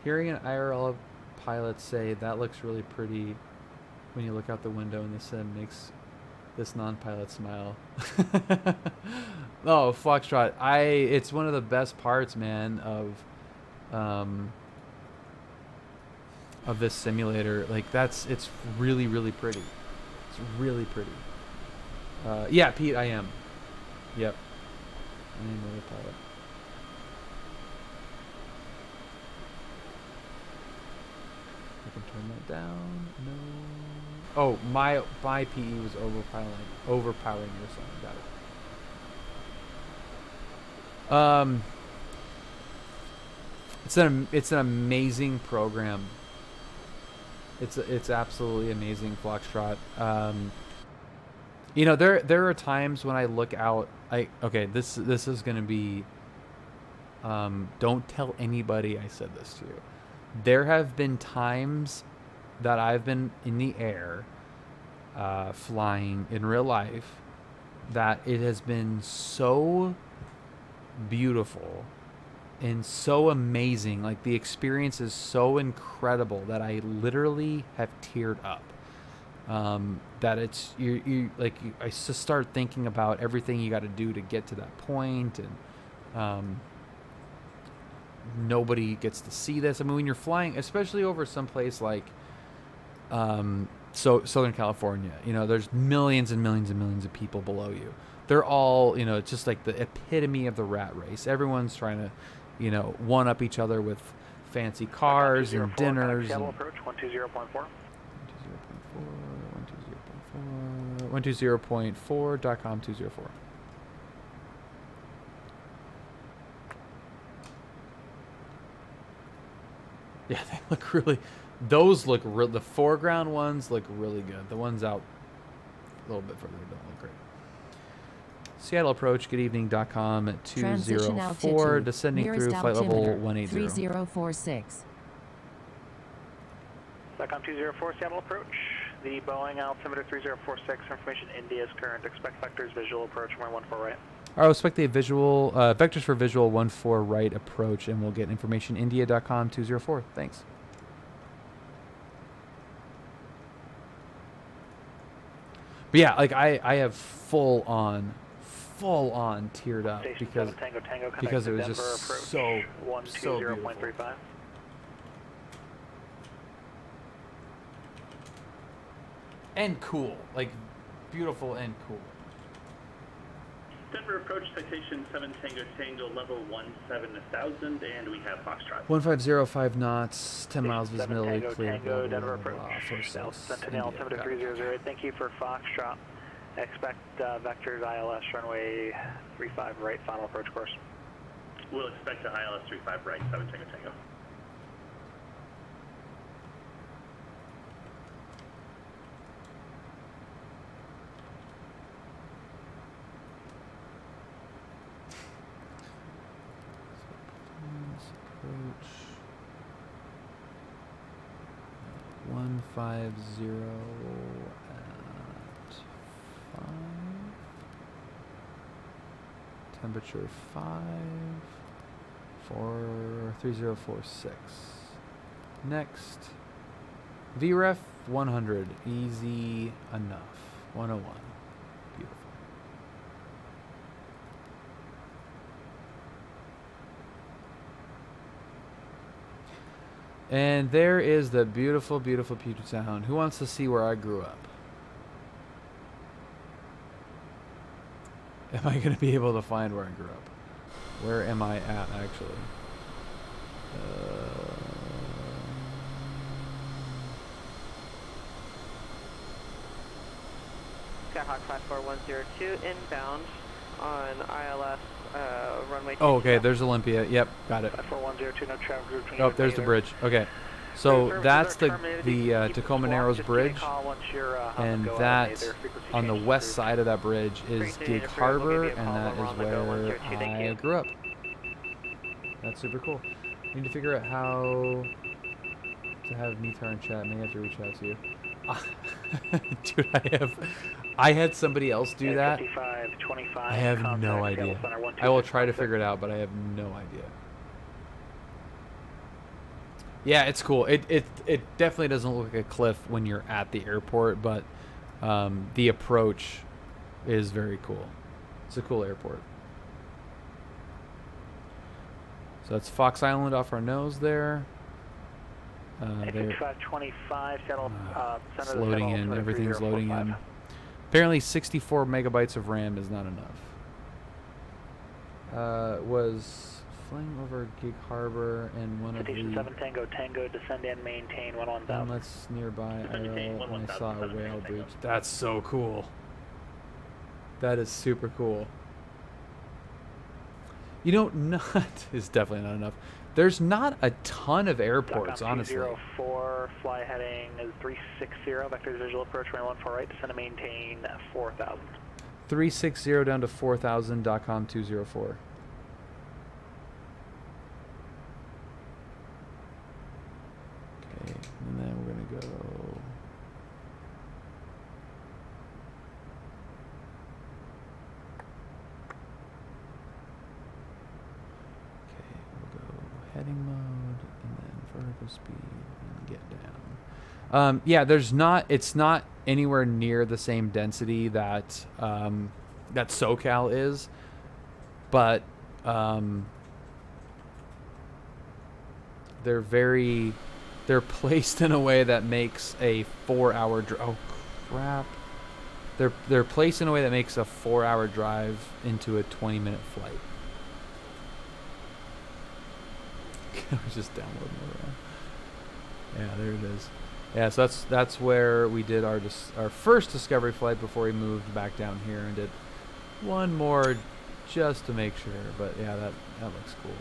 Hearing an IRL pilot say that looks really pretty when you look out the window in the sim makes this non-pilot smile. Oh, Foxtrot, it's one of the best parts, man, of this simulator. Like, it's really, really pretty. It's really pretty. Yeah, Pete, I am. Yep. I am another pilot. I can turn that down. No. Oh, my PE was overpowering your sound. Got it. It's an amazing program. It's absolutely amazing, Foxtrot. There are times when I look out. This is gonna be. Don't tell anybody I said this to you. There have been times that I've been in the air flying in real life that it has been so beautiful and so amazing. Like, the experience is so incredible that I literally have teared up. That it's I just start thinking about everything you got to do to get to that point, and nobody gets to see this. I mean, when you're flying, especially over someplace like Southern California, you know, there's millions and millions and millions of people below you. They're all, you know, it's just like the epitome of the rat race. Everyone's trying to, you know, one up each other with fancy cars and dinners. Seattle approach 120.4. 120.4.com 204. Yeah, they look really. Those look real. The foreground ones look really good. The ones out a little bit further don't look great. Seattle approach. Good evening.com at 204. Descending through flight level 180. 3046. SATCOM 204, Seattle approach. The Boeing altimeter 3046, information India is current. Expect vectors visual approach 114 right. All right, we'll expect the visual, vectors for visual 14 right approach, and we'll get information India.com 204. Thanks. But yeah, like I have full on teared up because it was just so beautiful. And cool, like beautiful and cool. Denver approach, citation 7 Tango Tango, level 17,000, and we have Foxtrot. 1505 knots, 10 miles visibility, clear. Tango, Denver approach. Sentinel altimeter 300. Thank you for Foxtrot. Expect vectors ILS runway 35 right, final approach course. We'll expect the ILS 35 right, 7 Tango Tango. Approach 150 at 5. Temperature 5 for 3046. Next, VREF 100, easy enough. 101, beautiful. And there is the beautiful, beautiful Puget Sound. Who wants to see where I grew up? Am I going to be able to find where I grew up? Where am I at, actually? Skyhawk 54102 inbound on ILS runway. Oh, okay. There's Olympia. Yep, got it. 54102, no travel group. Oh, there's the bridge. Okay. So that's the Tacoma Narrows Bridge, and that on the west side of that bridge is Gig Harbor, and that is where I grew up. That's super cool. Need to figure out how to have Nitar in chat. May have to reach out to you. Dude, I had somebody else do that. I have no idea. I will try to figure it out, but I have no idea. Yeah, it's cool. It definitely doesn't look like a cliff when you're at the airport, but the approach is very cool. It's a cool airport. So that's Fox Island off our nose there. 5525, settle, it's loading in. Everything's loading in. Apparently 64 megabytes of RAM is not enough. Was flying over Gig Harbor and one of the 7 Tango Tango, descend and maintain 11000. Inlets nearby IRL, and I saw a whale bridge. That's so cool. That is super cool. You know, not is definitely not enough. There's not a ton of airports, honestly. 204, fly heading is 360, vectors visual approach 114 right, descend and maintain 4000. 360 down to 4000.com 204. Okay, and then we're gonna go heading mode, and then vertical speed, and get down. Yeah, it's not anywhere near the same density that that SoCal is, but they're placed in a way that makes a 4-hour drive. Oh crap! They're placed in a way that makes a 4-hour drive into a 20-minute flight. I was just downloading it. Yeah, there it is. Yeah, so that's where we did our first discovery flight before we moved back down here and did one more just to make sure. But yeah, that looks cool.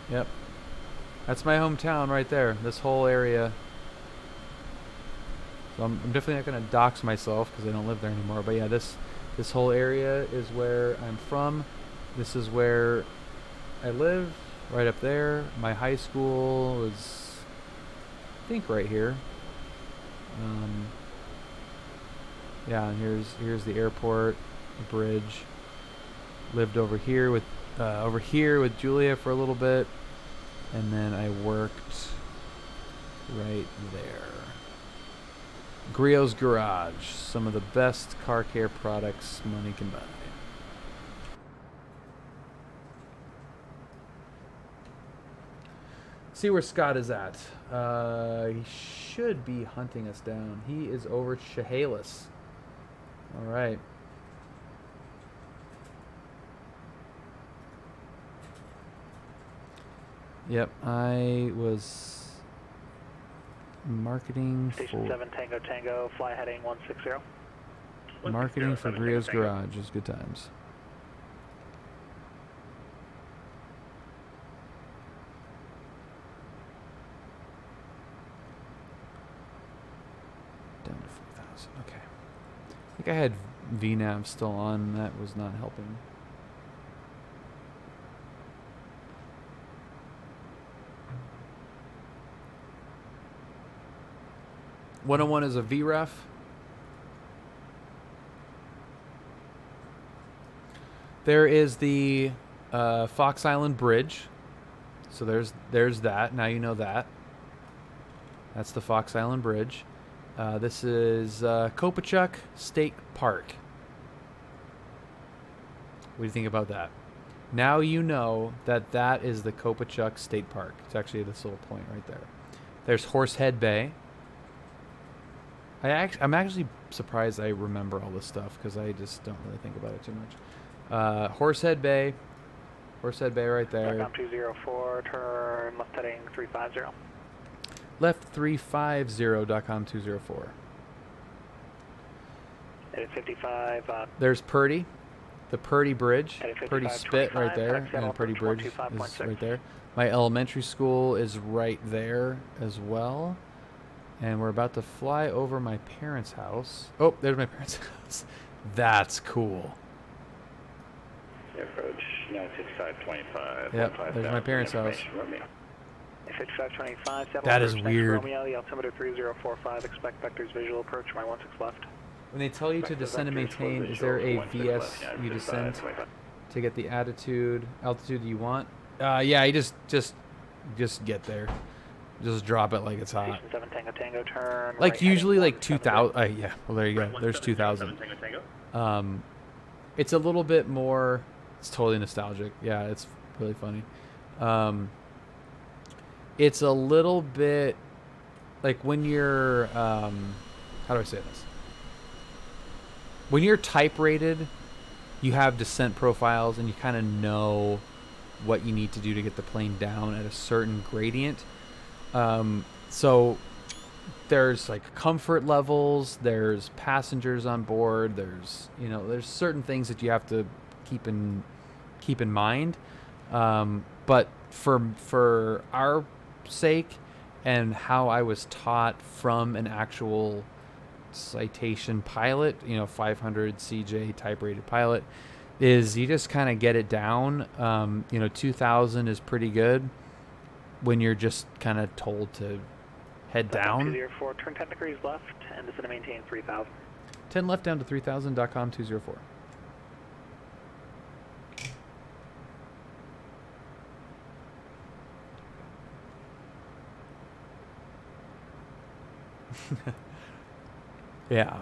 Yep, that's my hometown right there. This whole area. So I'm definitely not gonna dox myself because I don't live there anymore. But yeah, this whole area is where I'm from. This is where I live. Right up there. My high school was, I think, right here. Yeah, and here's the airport, the bridge. Lived over here with Julia for a little bit, and then I worked right there. Griot's Garage, some of the best car care products money can buy. See where Scott is at. He should be hunting us down. He is over Chehalis. All right. Yep, I was marketing Station 7 Tango Tango, fly heading 160. Marketing for Griot's Garage is good times. Down to 4,000. Okay. I think I had VNAV still on. That was not helping. .101 is a VREF. There is the Fox Island Bridge. So there's that. Now you know that. That's the Fox Island Bridge. This is Kopachuk State Park. What do you think about that? Now you know that that is the Kopachuk State Park. It's actually this little point right there. There's Horsehead Bay. I'm actually surprised I remember all this stuff because I just don't really think about it too much. Horsehead Bay right there. Back on 204, turn left heading 350. Left 350, .com 204. Headed 55. There's Purdy, the Purdy Bridge, Purdy Spit 25, right there, and Purdy Bridge is right there. My elementary school is right there as well. And we're about to fly over my parents' house. Oh, there's my parents' house. That's cool. Approach 95525. Yep, there's my parents' house. 5525. That is weird. Romeo, the altimeter 3045. Expect vectors visual approach. My 16 left. When they tell you to descend and maintain, is there a VS you descend to get the altitude you want? Yeah, you just get there. Just drop it like it's hot. 7 Tango Tango turn. Like right usually like 2,000. Yeah, well there you go. There's 2,000. It's a little bit more. It's totally nostalgic. Yeah, it's really funny. It's a little bit like when you're. How do I say this? When you're type rated, you have descent profiles and you kind of know what you need to do to get the plane down at a certain gradient. So there's like comfort levels, there's passengers on board, there's certain things that you have to keep in mind. But for our sake and how I was taught from an actual citation pilot, 500 CJ type rated pilot, is you just kind of get it down. 2,000 is pretty good when you're just kind of told to head down. 204, turn 10 degrees left and descend to maintain 3,000. 10 left down to 3,000, .com 204. Yeah.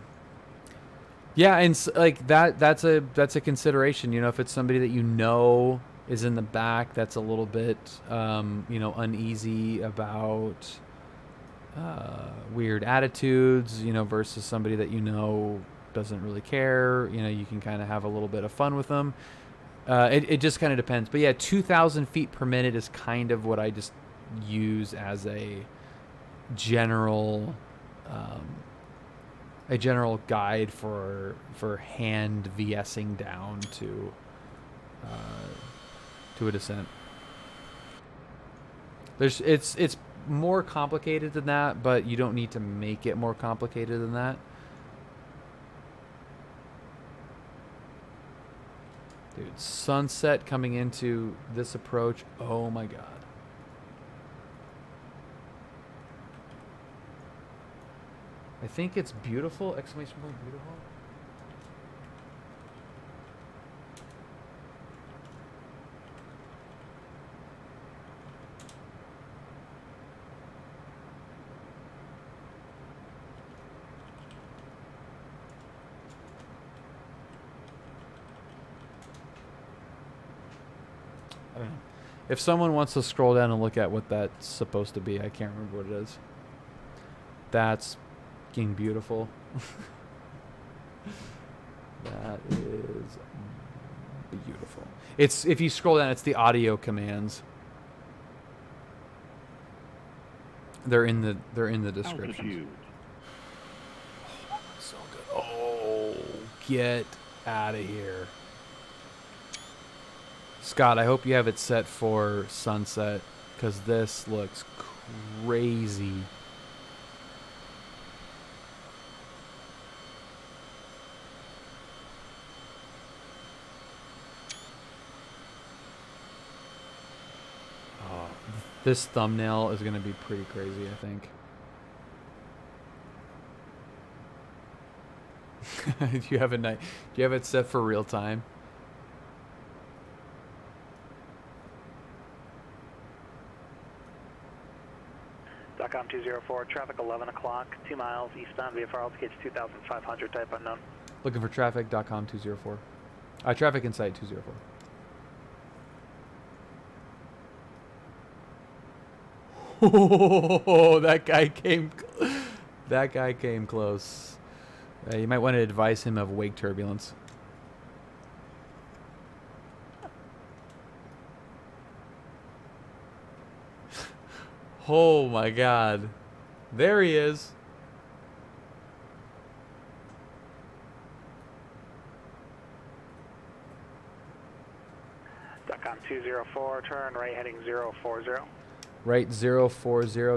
Yeah, and like that's a consideration, you know, if it's somebody that you know is in the back that's a little bit you know, uneasy about weird attitudes, you know, versus somebody that you know doesn't really care, you know, you can kind of have a little bit of fun with them. It just kind of depends. But yeah, 2,000 feet per minute is kind of what I just use as a general guide for hand VSing down to a descent. It's more complicated than that, but you don't need to make it more complicated than that. Dude, sunset coming into this approach. Oh my god. I think it's beautiful. Exclamation point, beautiful. I don't know. If someone wants to scroll down and look at what that's supposed to be, I can't remember what it is. That's fucking beautiful. That is beautiful. It's, if you scroll down, it's the audio commands. They're in the description. Oh, so good. Oh, get out of here. Scott, I hope you have it set for sunset, because this looks crazy. Oh, this thumbnail is going to be pretty crazy, I think. Do you have it set for real time? DOCOM 204, traffic 11 o'clock, 2 miles eastbound, VFR altimeter 2,500, type unknown. Looking for traffic, DOCOM 204. Traffic in sight, 204. Oh, that guy came close. You might want to advise him of wake turbulence. Oh my god. There he is. DOCOM 204, turn right heading 040. Right 040,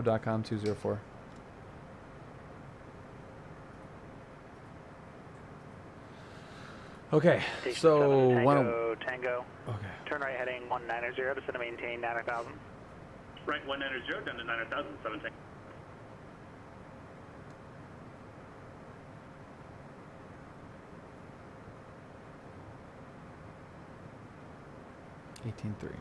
DOCOM 204. Okay, Station so 7, Tango. Okay. Turn right heading 190, descend to maintain 9000. Right 190, down to 9000, 17. $18.3.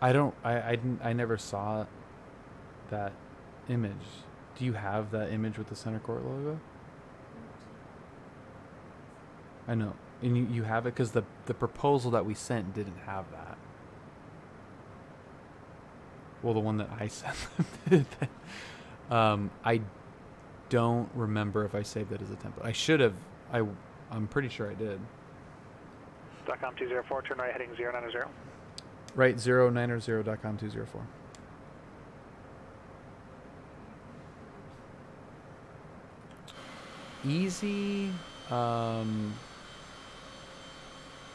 I never saw that image. Do you have that image with the center court logo? I know. And you have it because the proposal that we sent didn't have that. Well, the one that I sent them did. I don't remember if I saved it as a template. I should have. I'm pretty sure I did. DOCOM 204, turn right heading 090. Right 090, DOCOM 204. Easy.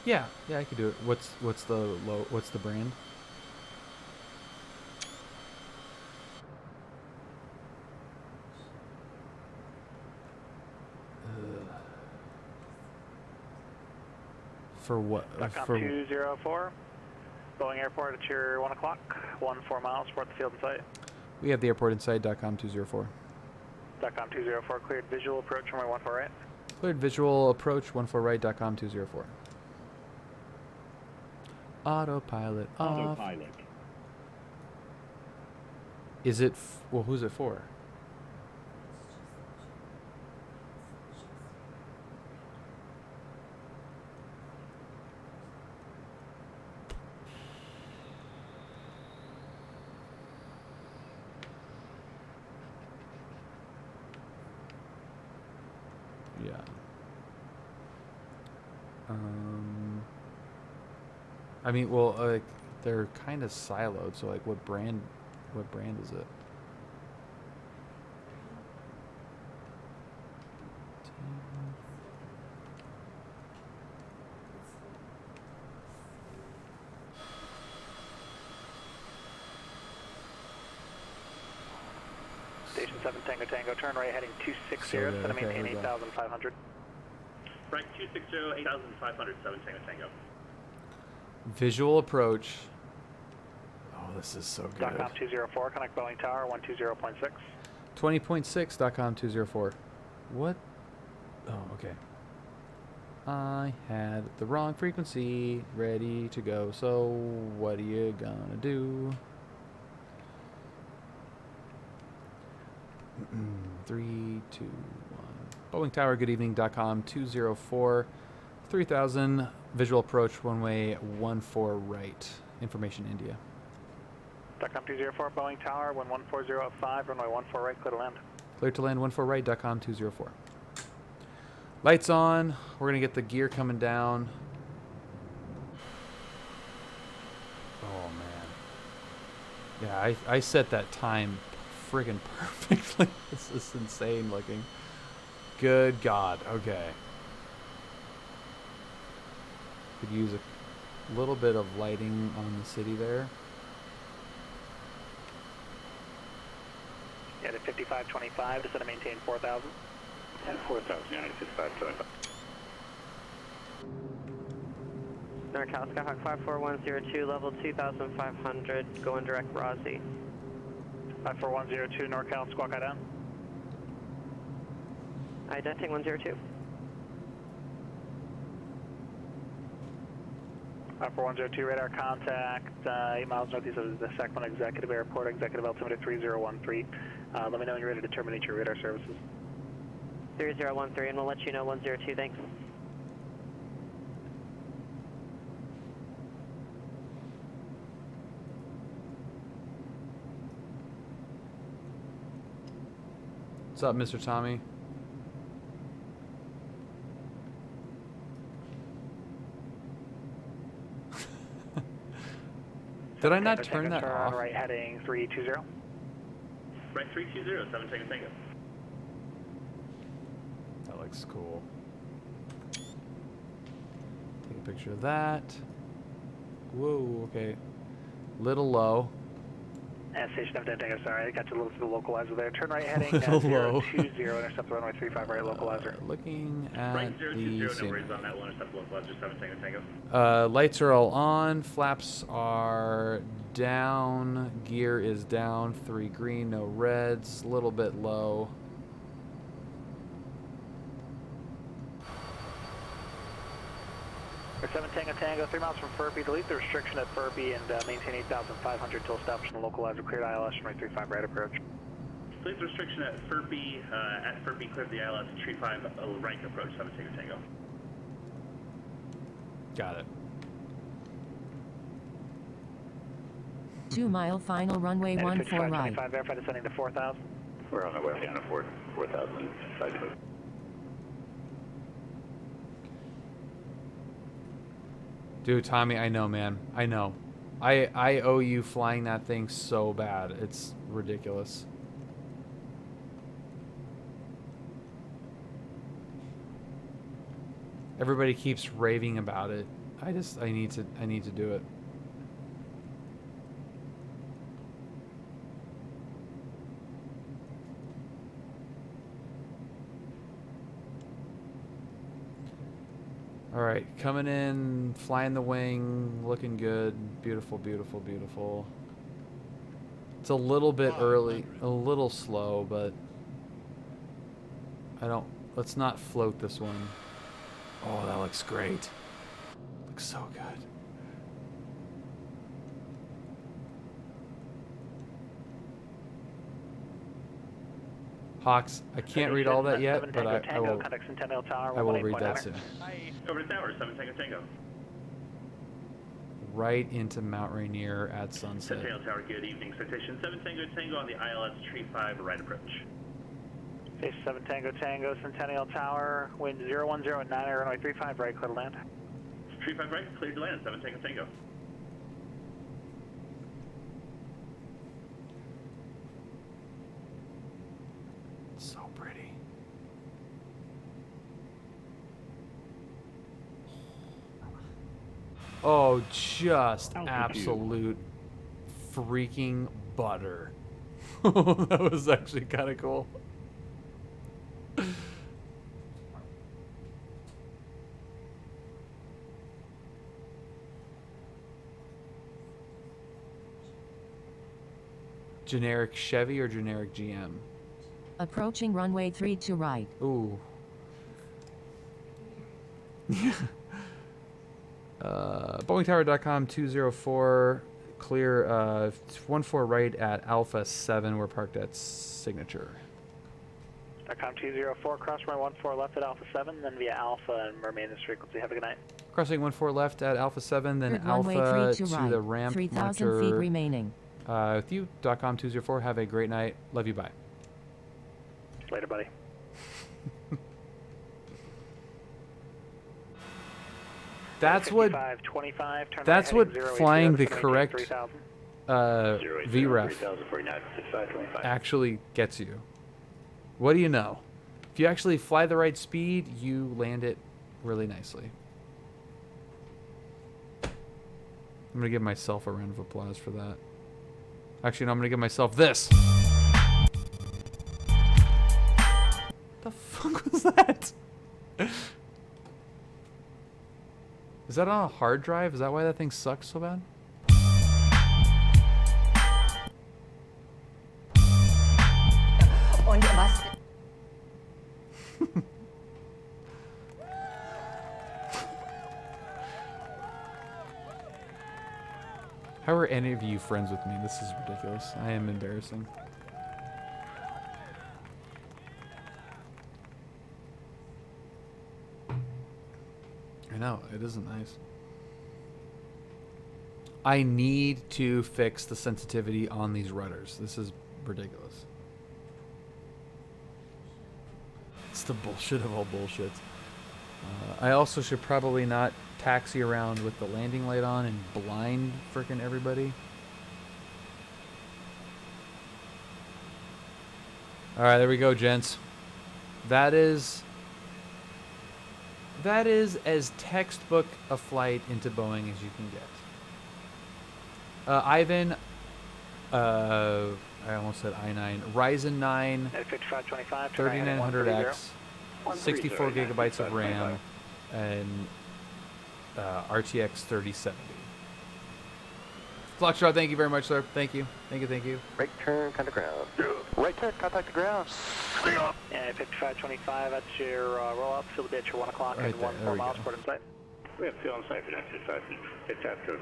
Yeah, I could do it. What's the brand? For what? DOCOM For 204, Boeing Airport at your 1 o'clock, 14 miles, port the field in sight. we have the airport in sight. DOCOM 204. DOCOM 204, cleared visual approach runway 14 right. Cleared visual approach 14 right. DOCOM 204. Autopilot off. Autopilot. Is it? Well, who's it for? Yeah. I mean, well, like they're kind of siloed. So, like, what brand is it? Station 7 Tango Tango, turn right heading 260, So, set to okay, maintain here we go. 8,500. Right 260, 8,500, 7 Tango Tango. Visual approach. Oh, this is so good. DOCOM 204, connect Boeing Tower 120.6. 20.6 DOCOM 204. What? Oh, okay. I had the wrong frequency ready to go. So what are you gonna do? 3, 2, 1. Boeing Tower, good evening. DOCOM 204. 3000. Visual approach, runway 14 right. Information India. DOCOM 204, Boeing Tower 11405, runway 14 right, clear to land. Clear to land 14 right, DOCOM 204. Lights on. We're going to get the gear coming down. Oh, man. Yeah, I set that time friggin' perfectly. This is insane looking. Good God. Okay. Could use a little bit of lighting on the city there. Yeah, to 5525, to set to maintain 4,000. And 4,000, United 5525. NorCal Skyhawk 54102, level 2,500, going direct Rossi. 54102, NorCal, squawk eye down. Identing 102. 54102, radar contact, 8 miles northeast of the Sacramento Executive Airport, executive altimeter 3013. Let me know when you're ready to terminate your radar services. 3013, and we'll let you know 102, thanks. What's up, Mr. Tommy? Did I not turn that off? Right heading 320. Right 320, 7 Tango Tango. That looks cool. Take a picture of that. Whoa, okay. Little low. Station 7 Tango, sorry, I got you a little through the localizer there. Turn right heading Little low. 020, intercept the runway 35 right localizer. Looking at Right 020, the no scene. worries on that one, intercept localizer 7 Tango Tango. Lights are all on. Flaps are down. Gear is down. 3 green, no reds. A little bit low. Or 7 Tango Tango, 3 miles from Furby. Delete the restriction at Furby and maintain 8,500 till establishing the localizer. Cleared ILS runway 35 right approach. Please restriction at Furby, cleared the ILS 35 right approach 7 Tango Tango. Got it. 2 mile final runway 14 right. 55, verify descending to 4,000. We're on the way down to 4,000. Dude, Tommy, I know, man. I know. I owe you flying that thing so bad. It's ridiculous. Everybody keeps raving about it. I need to do it. All right, coming in, flying the wing, looking good. Beautiful, beautiful, beautiful. It's a little bit early, a little slow, but Let's not float this one. Oh, that looks great. Looks so good. Hawks, I can't read all that yet, but I will read that soon. Over to tower, 7 Tango Tango. Right into Mount Rainier at sunset. Centennial Tower, good evening. Citation 7 Tango Tango on the ILS Tree 5, right approach. Face 7 Tango Tango, Centennial Tower, wind 010 at 9, runway 35, right, clear to land. Tree 5 right, cleared to land, 7 Tango Tango. So pretty. Oh, just absolute freaking butter. That was actually kind of cool. Generic Chevy or generic GM? Approaching runway 3 to right. Ooh. BoeingTower.com 204, clear 14 right at Alpha 7. We're parked at Signature. .com 204, cross runway 14 left at Alpha 7, then via Alpha and remain this frequency. Have a good night. Crossing 14 left at Alpha 7, then Runway Alpha 3 to right. the ramp. 3,000 feet remaining. With you, .com 204. Have a great night. Love you. Bye. Later, buddy. That's what. 25, That's what flying the correct VREF actually gets you. What do you know? If you actually fly the right speed, you land it really nicely. I'm gonna give myself a round of applause for that. Actually, no, I'm gonna give myself this. The fuck was that? Is that on a hard drive? Is that why that thing sucks so bad? Und was? How are any of you friends with me? This is ridiculous. I am embarrassing. I know, it isn't nice. I need to fix the sensitivity on these rudders. This is ridiculous. It's the bullshit of all bullshits. I also should probably not taxi around with the landing light on and blind frickin' everybody. Alright, there we go, gents. That is as textbook a flight into Boeing as you can get. Ivan, I almost said I-9. Ryzen 9, 3900X, 64 gigabytes of RAM, and RTX 3070. Foxtrot, thank you very much, sir. Thank you. Thank you. Right turn, contact ground. Right turn, contact the ground. Yeah, 5525, that's your roll-up. Fill the ditch at 1 o'clock and 14 miles, port in sight. We have fuel on site for 955. It's after.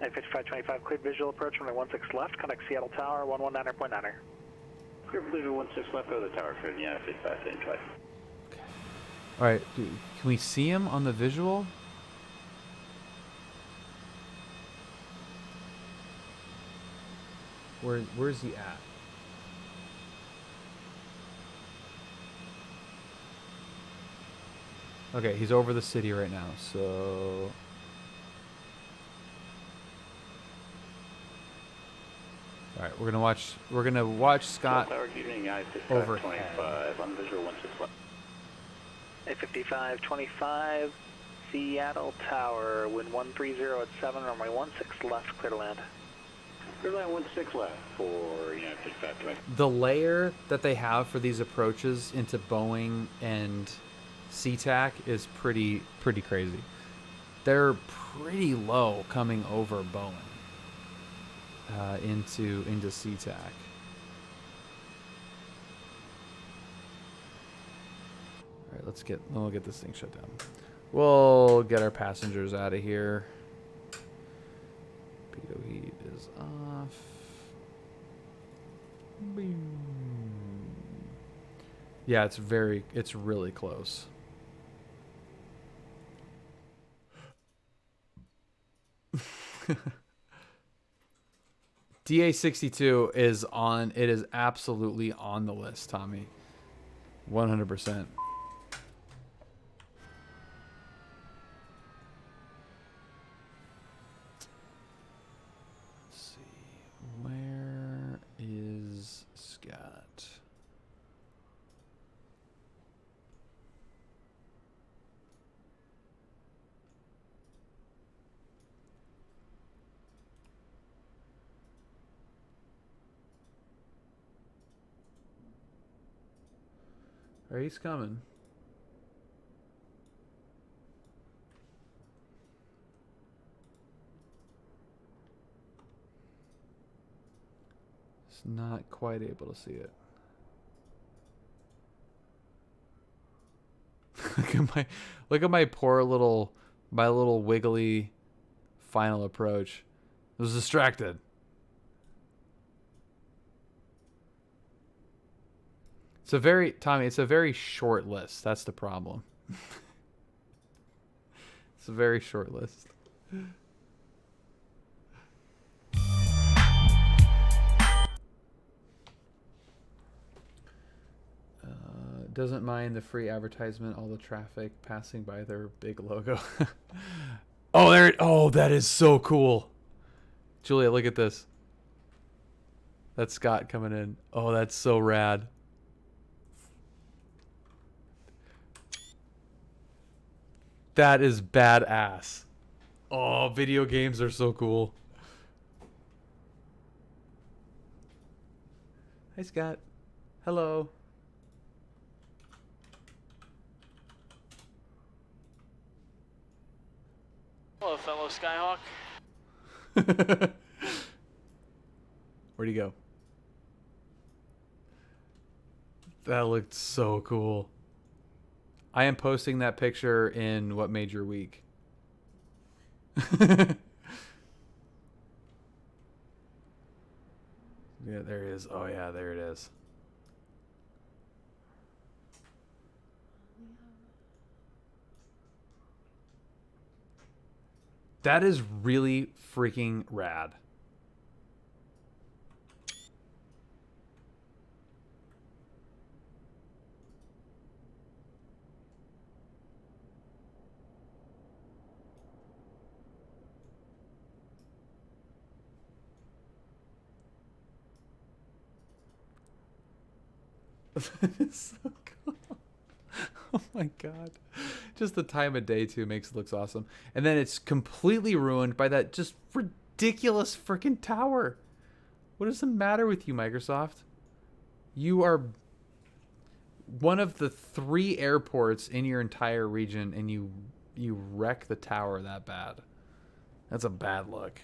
5525, cleared visual approach, runway 16 left, contact Seattle Tower, 119.9er. Clear visual 16 left, go to the tower for the 5525. Alright, can we see him on the visual? Where's he at? Okay, he's over the city right now, so... Alright, we're gonna watch Scott overhead. On visual 16 left. 5525, Seattle Tower, wind 130 at 7, runway 16 left, clear to land. Clear to land 16 left for 5520. The layer that they have for these approaches into Boeing and SeaTac is pretty crazy. They're pretty low coming over Boeing into SeaTac. we'll get this thing shut down. We'll get our passengers out of here. Pitot heat is off. Boom. Yeah, it's really close. DA62 is on. It is absolutely on the list, Tommy. 100%. Let's see. Where is Scott? Oh, he's coming. It's not quite able to see it. look at my poor little wiggly final approach. I was distracted. Tommy, it's a very short list. That's the problem. It's a very short list. Doesn't mind the free advertisement, all the traffic passing by their big logo. Oh, that is so cool. Julia, look at this. That's Scott coming in. Oh, that's so rad. That is badass. Oh, video games are so cool. Hi, Scott. Hello. Hello, fellow Skyhawk. Where'd he go? That looked so cool. I am posting that picture in What Made Your Week. Yeah, there it is. Oh, yeah, there it is. That is really freaking rad. That is so cool. Oh my god. Just the time of day too makes it look awesome. And then it's completely ruined by that just ridiculous freaking tower. What is the matter with you, Microsoft? You are one of the 3 airports in your entire region and you wreck the tower that bad. That's a bad look.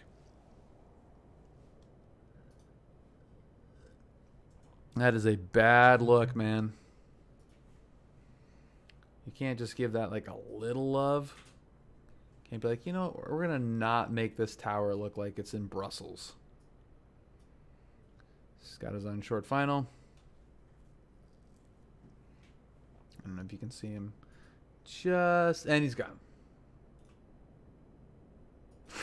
That is a bad look, man. You can't just give that like a little love. Can't be like, you know, we're going to not make this tower look like it's in Brussels. Scott is on short final. I don't know if you can see him. And he's gone.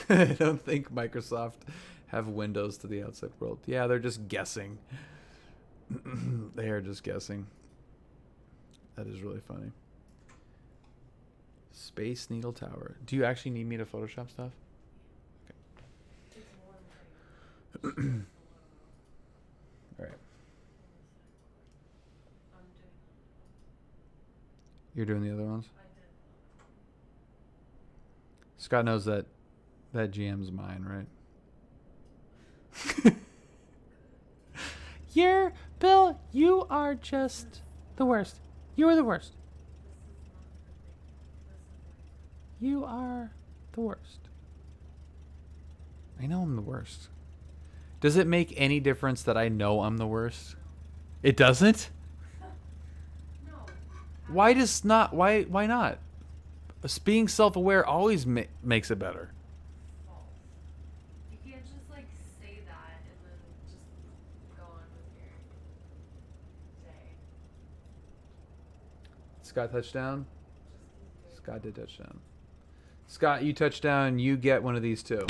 I don't think Microsoft have windows to the outside world. Yeah, they're just guessing. They are just guessing. That is really funny. Space Needle Tower. Do you actually need me to Photoshop stuff? Okay. All right. You're doing the other ones? Scott knows that GM's mine, right? Bill, you are just the worst. You are the worst. You are the worst. I know I'm the worst. Does it make any difference that I know I'm the worst? It doesn't? Why not? Being self-aware always makes it better. You can't just like say that and then just go on with your day. Scott touchdown. Scott did touchdown. Scott, you touchdown. You get one of these too.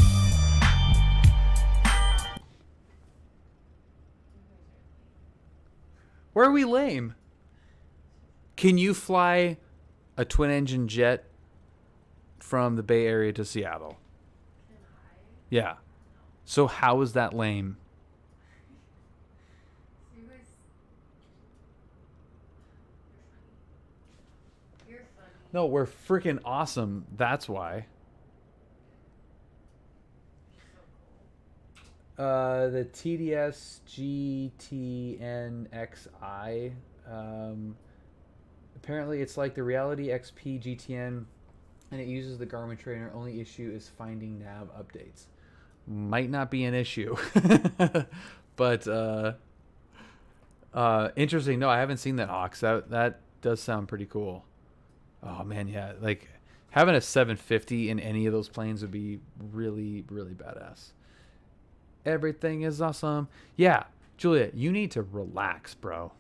Where are we lame? Can you fly a twin-engine jet from the Bay Area to Seattle? Can I? Yeah. So how is that lame? You guys, you're funny. No, we're freaking awesome. That's why. The TDS GTNXI. Apparently, it's like the Reality XP GTN, and it uses the Garmin trainer. Only issue is finding nav updates. Might not be an issue, but interesting. No, I haven't seen that Ox. That does sound pretty cool. Oh man, yeah. Like having a 750 in any of those planes would be really, really badass. Everything is awesome. Yeah, Julia, you need to relax, bro.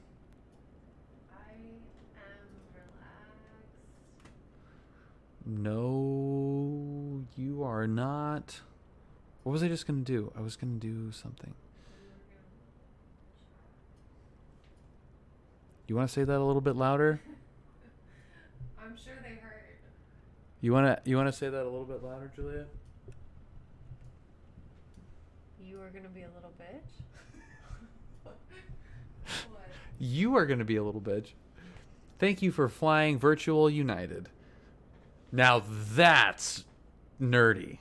I am relaxed. No, you are not. What was I just going to do? I was going to do something. You want to say that a little bit louder? I'm sure they heard. You want to say that a little bit louder, Julia? You are gonna be a little bitch? What? You are going to be a little bitch. Thank you for flying Virtual United. Now that's nerdy.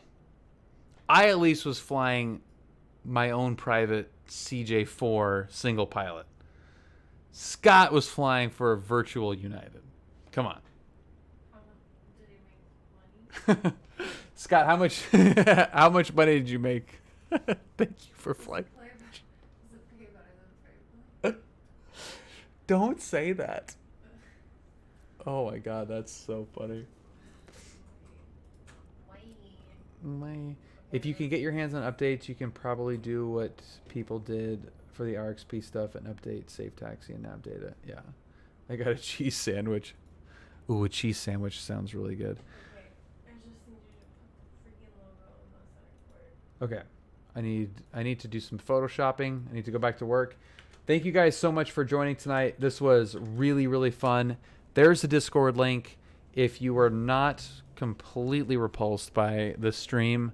I at least was flying my own private CJ4 single pilot. Scott was flying for a Virtual United. Come on. Did he make money? Scott, how much how much money did you make? Thank you for flying. Don't say that. Oh my god, that's so funny. If you can get your hands on updates, you can probably do what people did for the RXP stuff and update Safe Taxi and nav data. Yeah. I got a cheese sandwich. Ooh, a cheese sandwich sounds really good. Okay, I just need you to put the freaking logo on the center port. Okay. I need to do some photoshopping. I need to go back to work. Thank you guys so much for joining tonight. This was really, really fun. There's the Discord link. If you are not completely repulsed by the stream,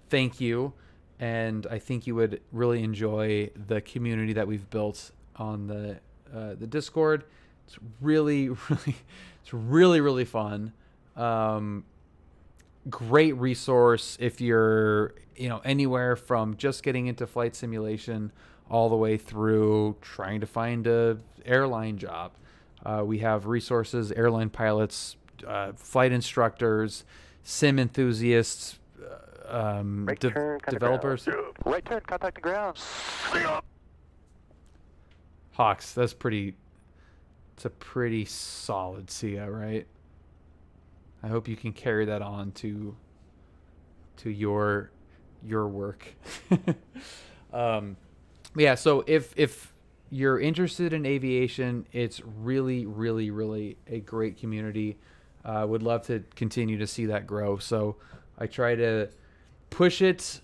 thank you. And I think you would really enjoy the community that we've built on the Discord. It's really, really fun. Great resource if you're, anywhere from just getting into flight simulation all the way through trying to find a airline job. We have resources, airline pilots, flight instructors, sim enthusiasts, developers. Right turn, contact the ground. Hawks, it's a pretty solid SIA, right? I hope you can carry that on to your work. Yeah, so if you're interested in aviation, it's really a great community. Would love to continue to see that grow. So I try to push it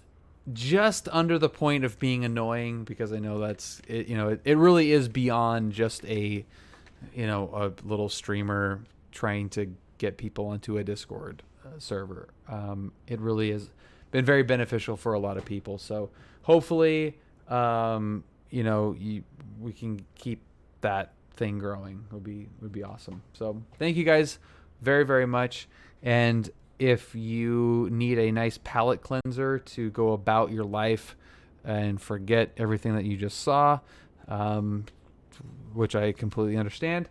just under the point of being annoying, because I know that's it. It really is beyond just a little streamer trying to get people onto a Discord server. It really has been very beneficial for a lot of people. So hopefully, we can keep that thing growing. Would be awesome. So thank you guys very much. And if you need a nice palate cleanser to go about your life and forget everything that you just saw, which I completely understand,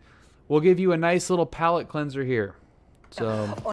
we'll give you a nice little palate cleanser here. So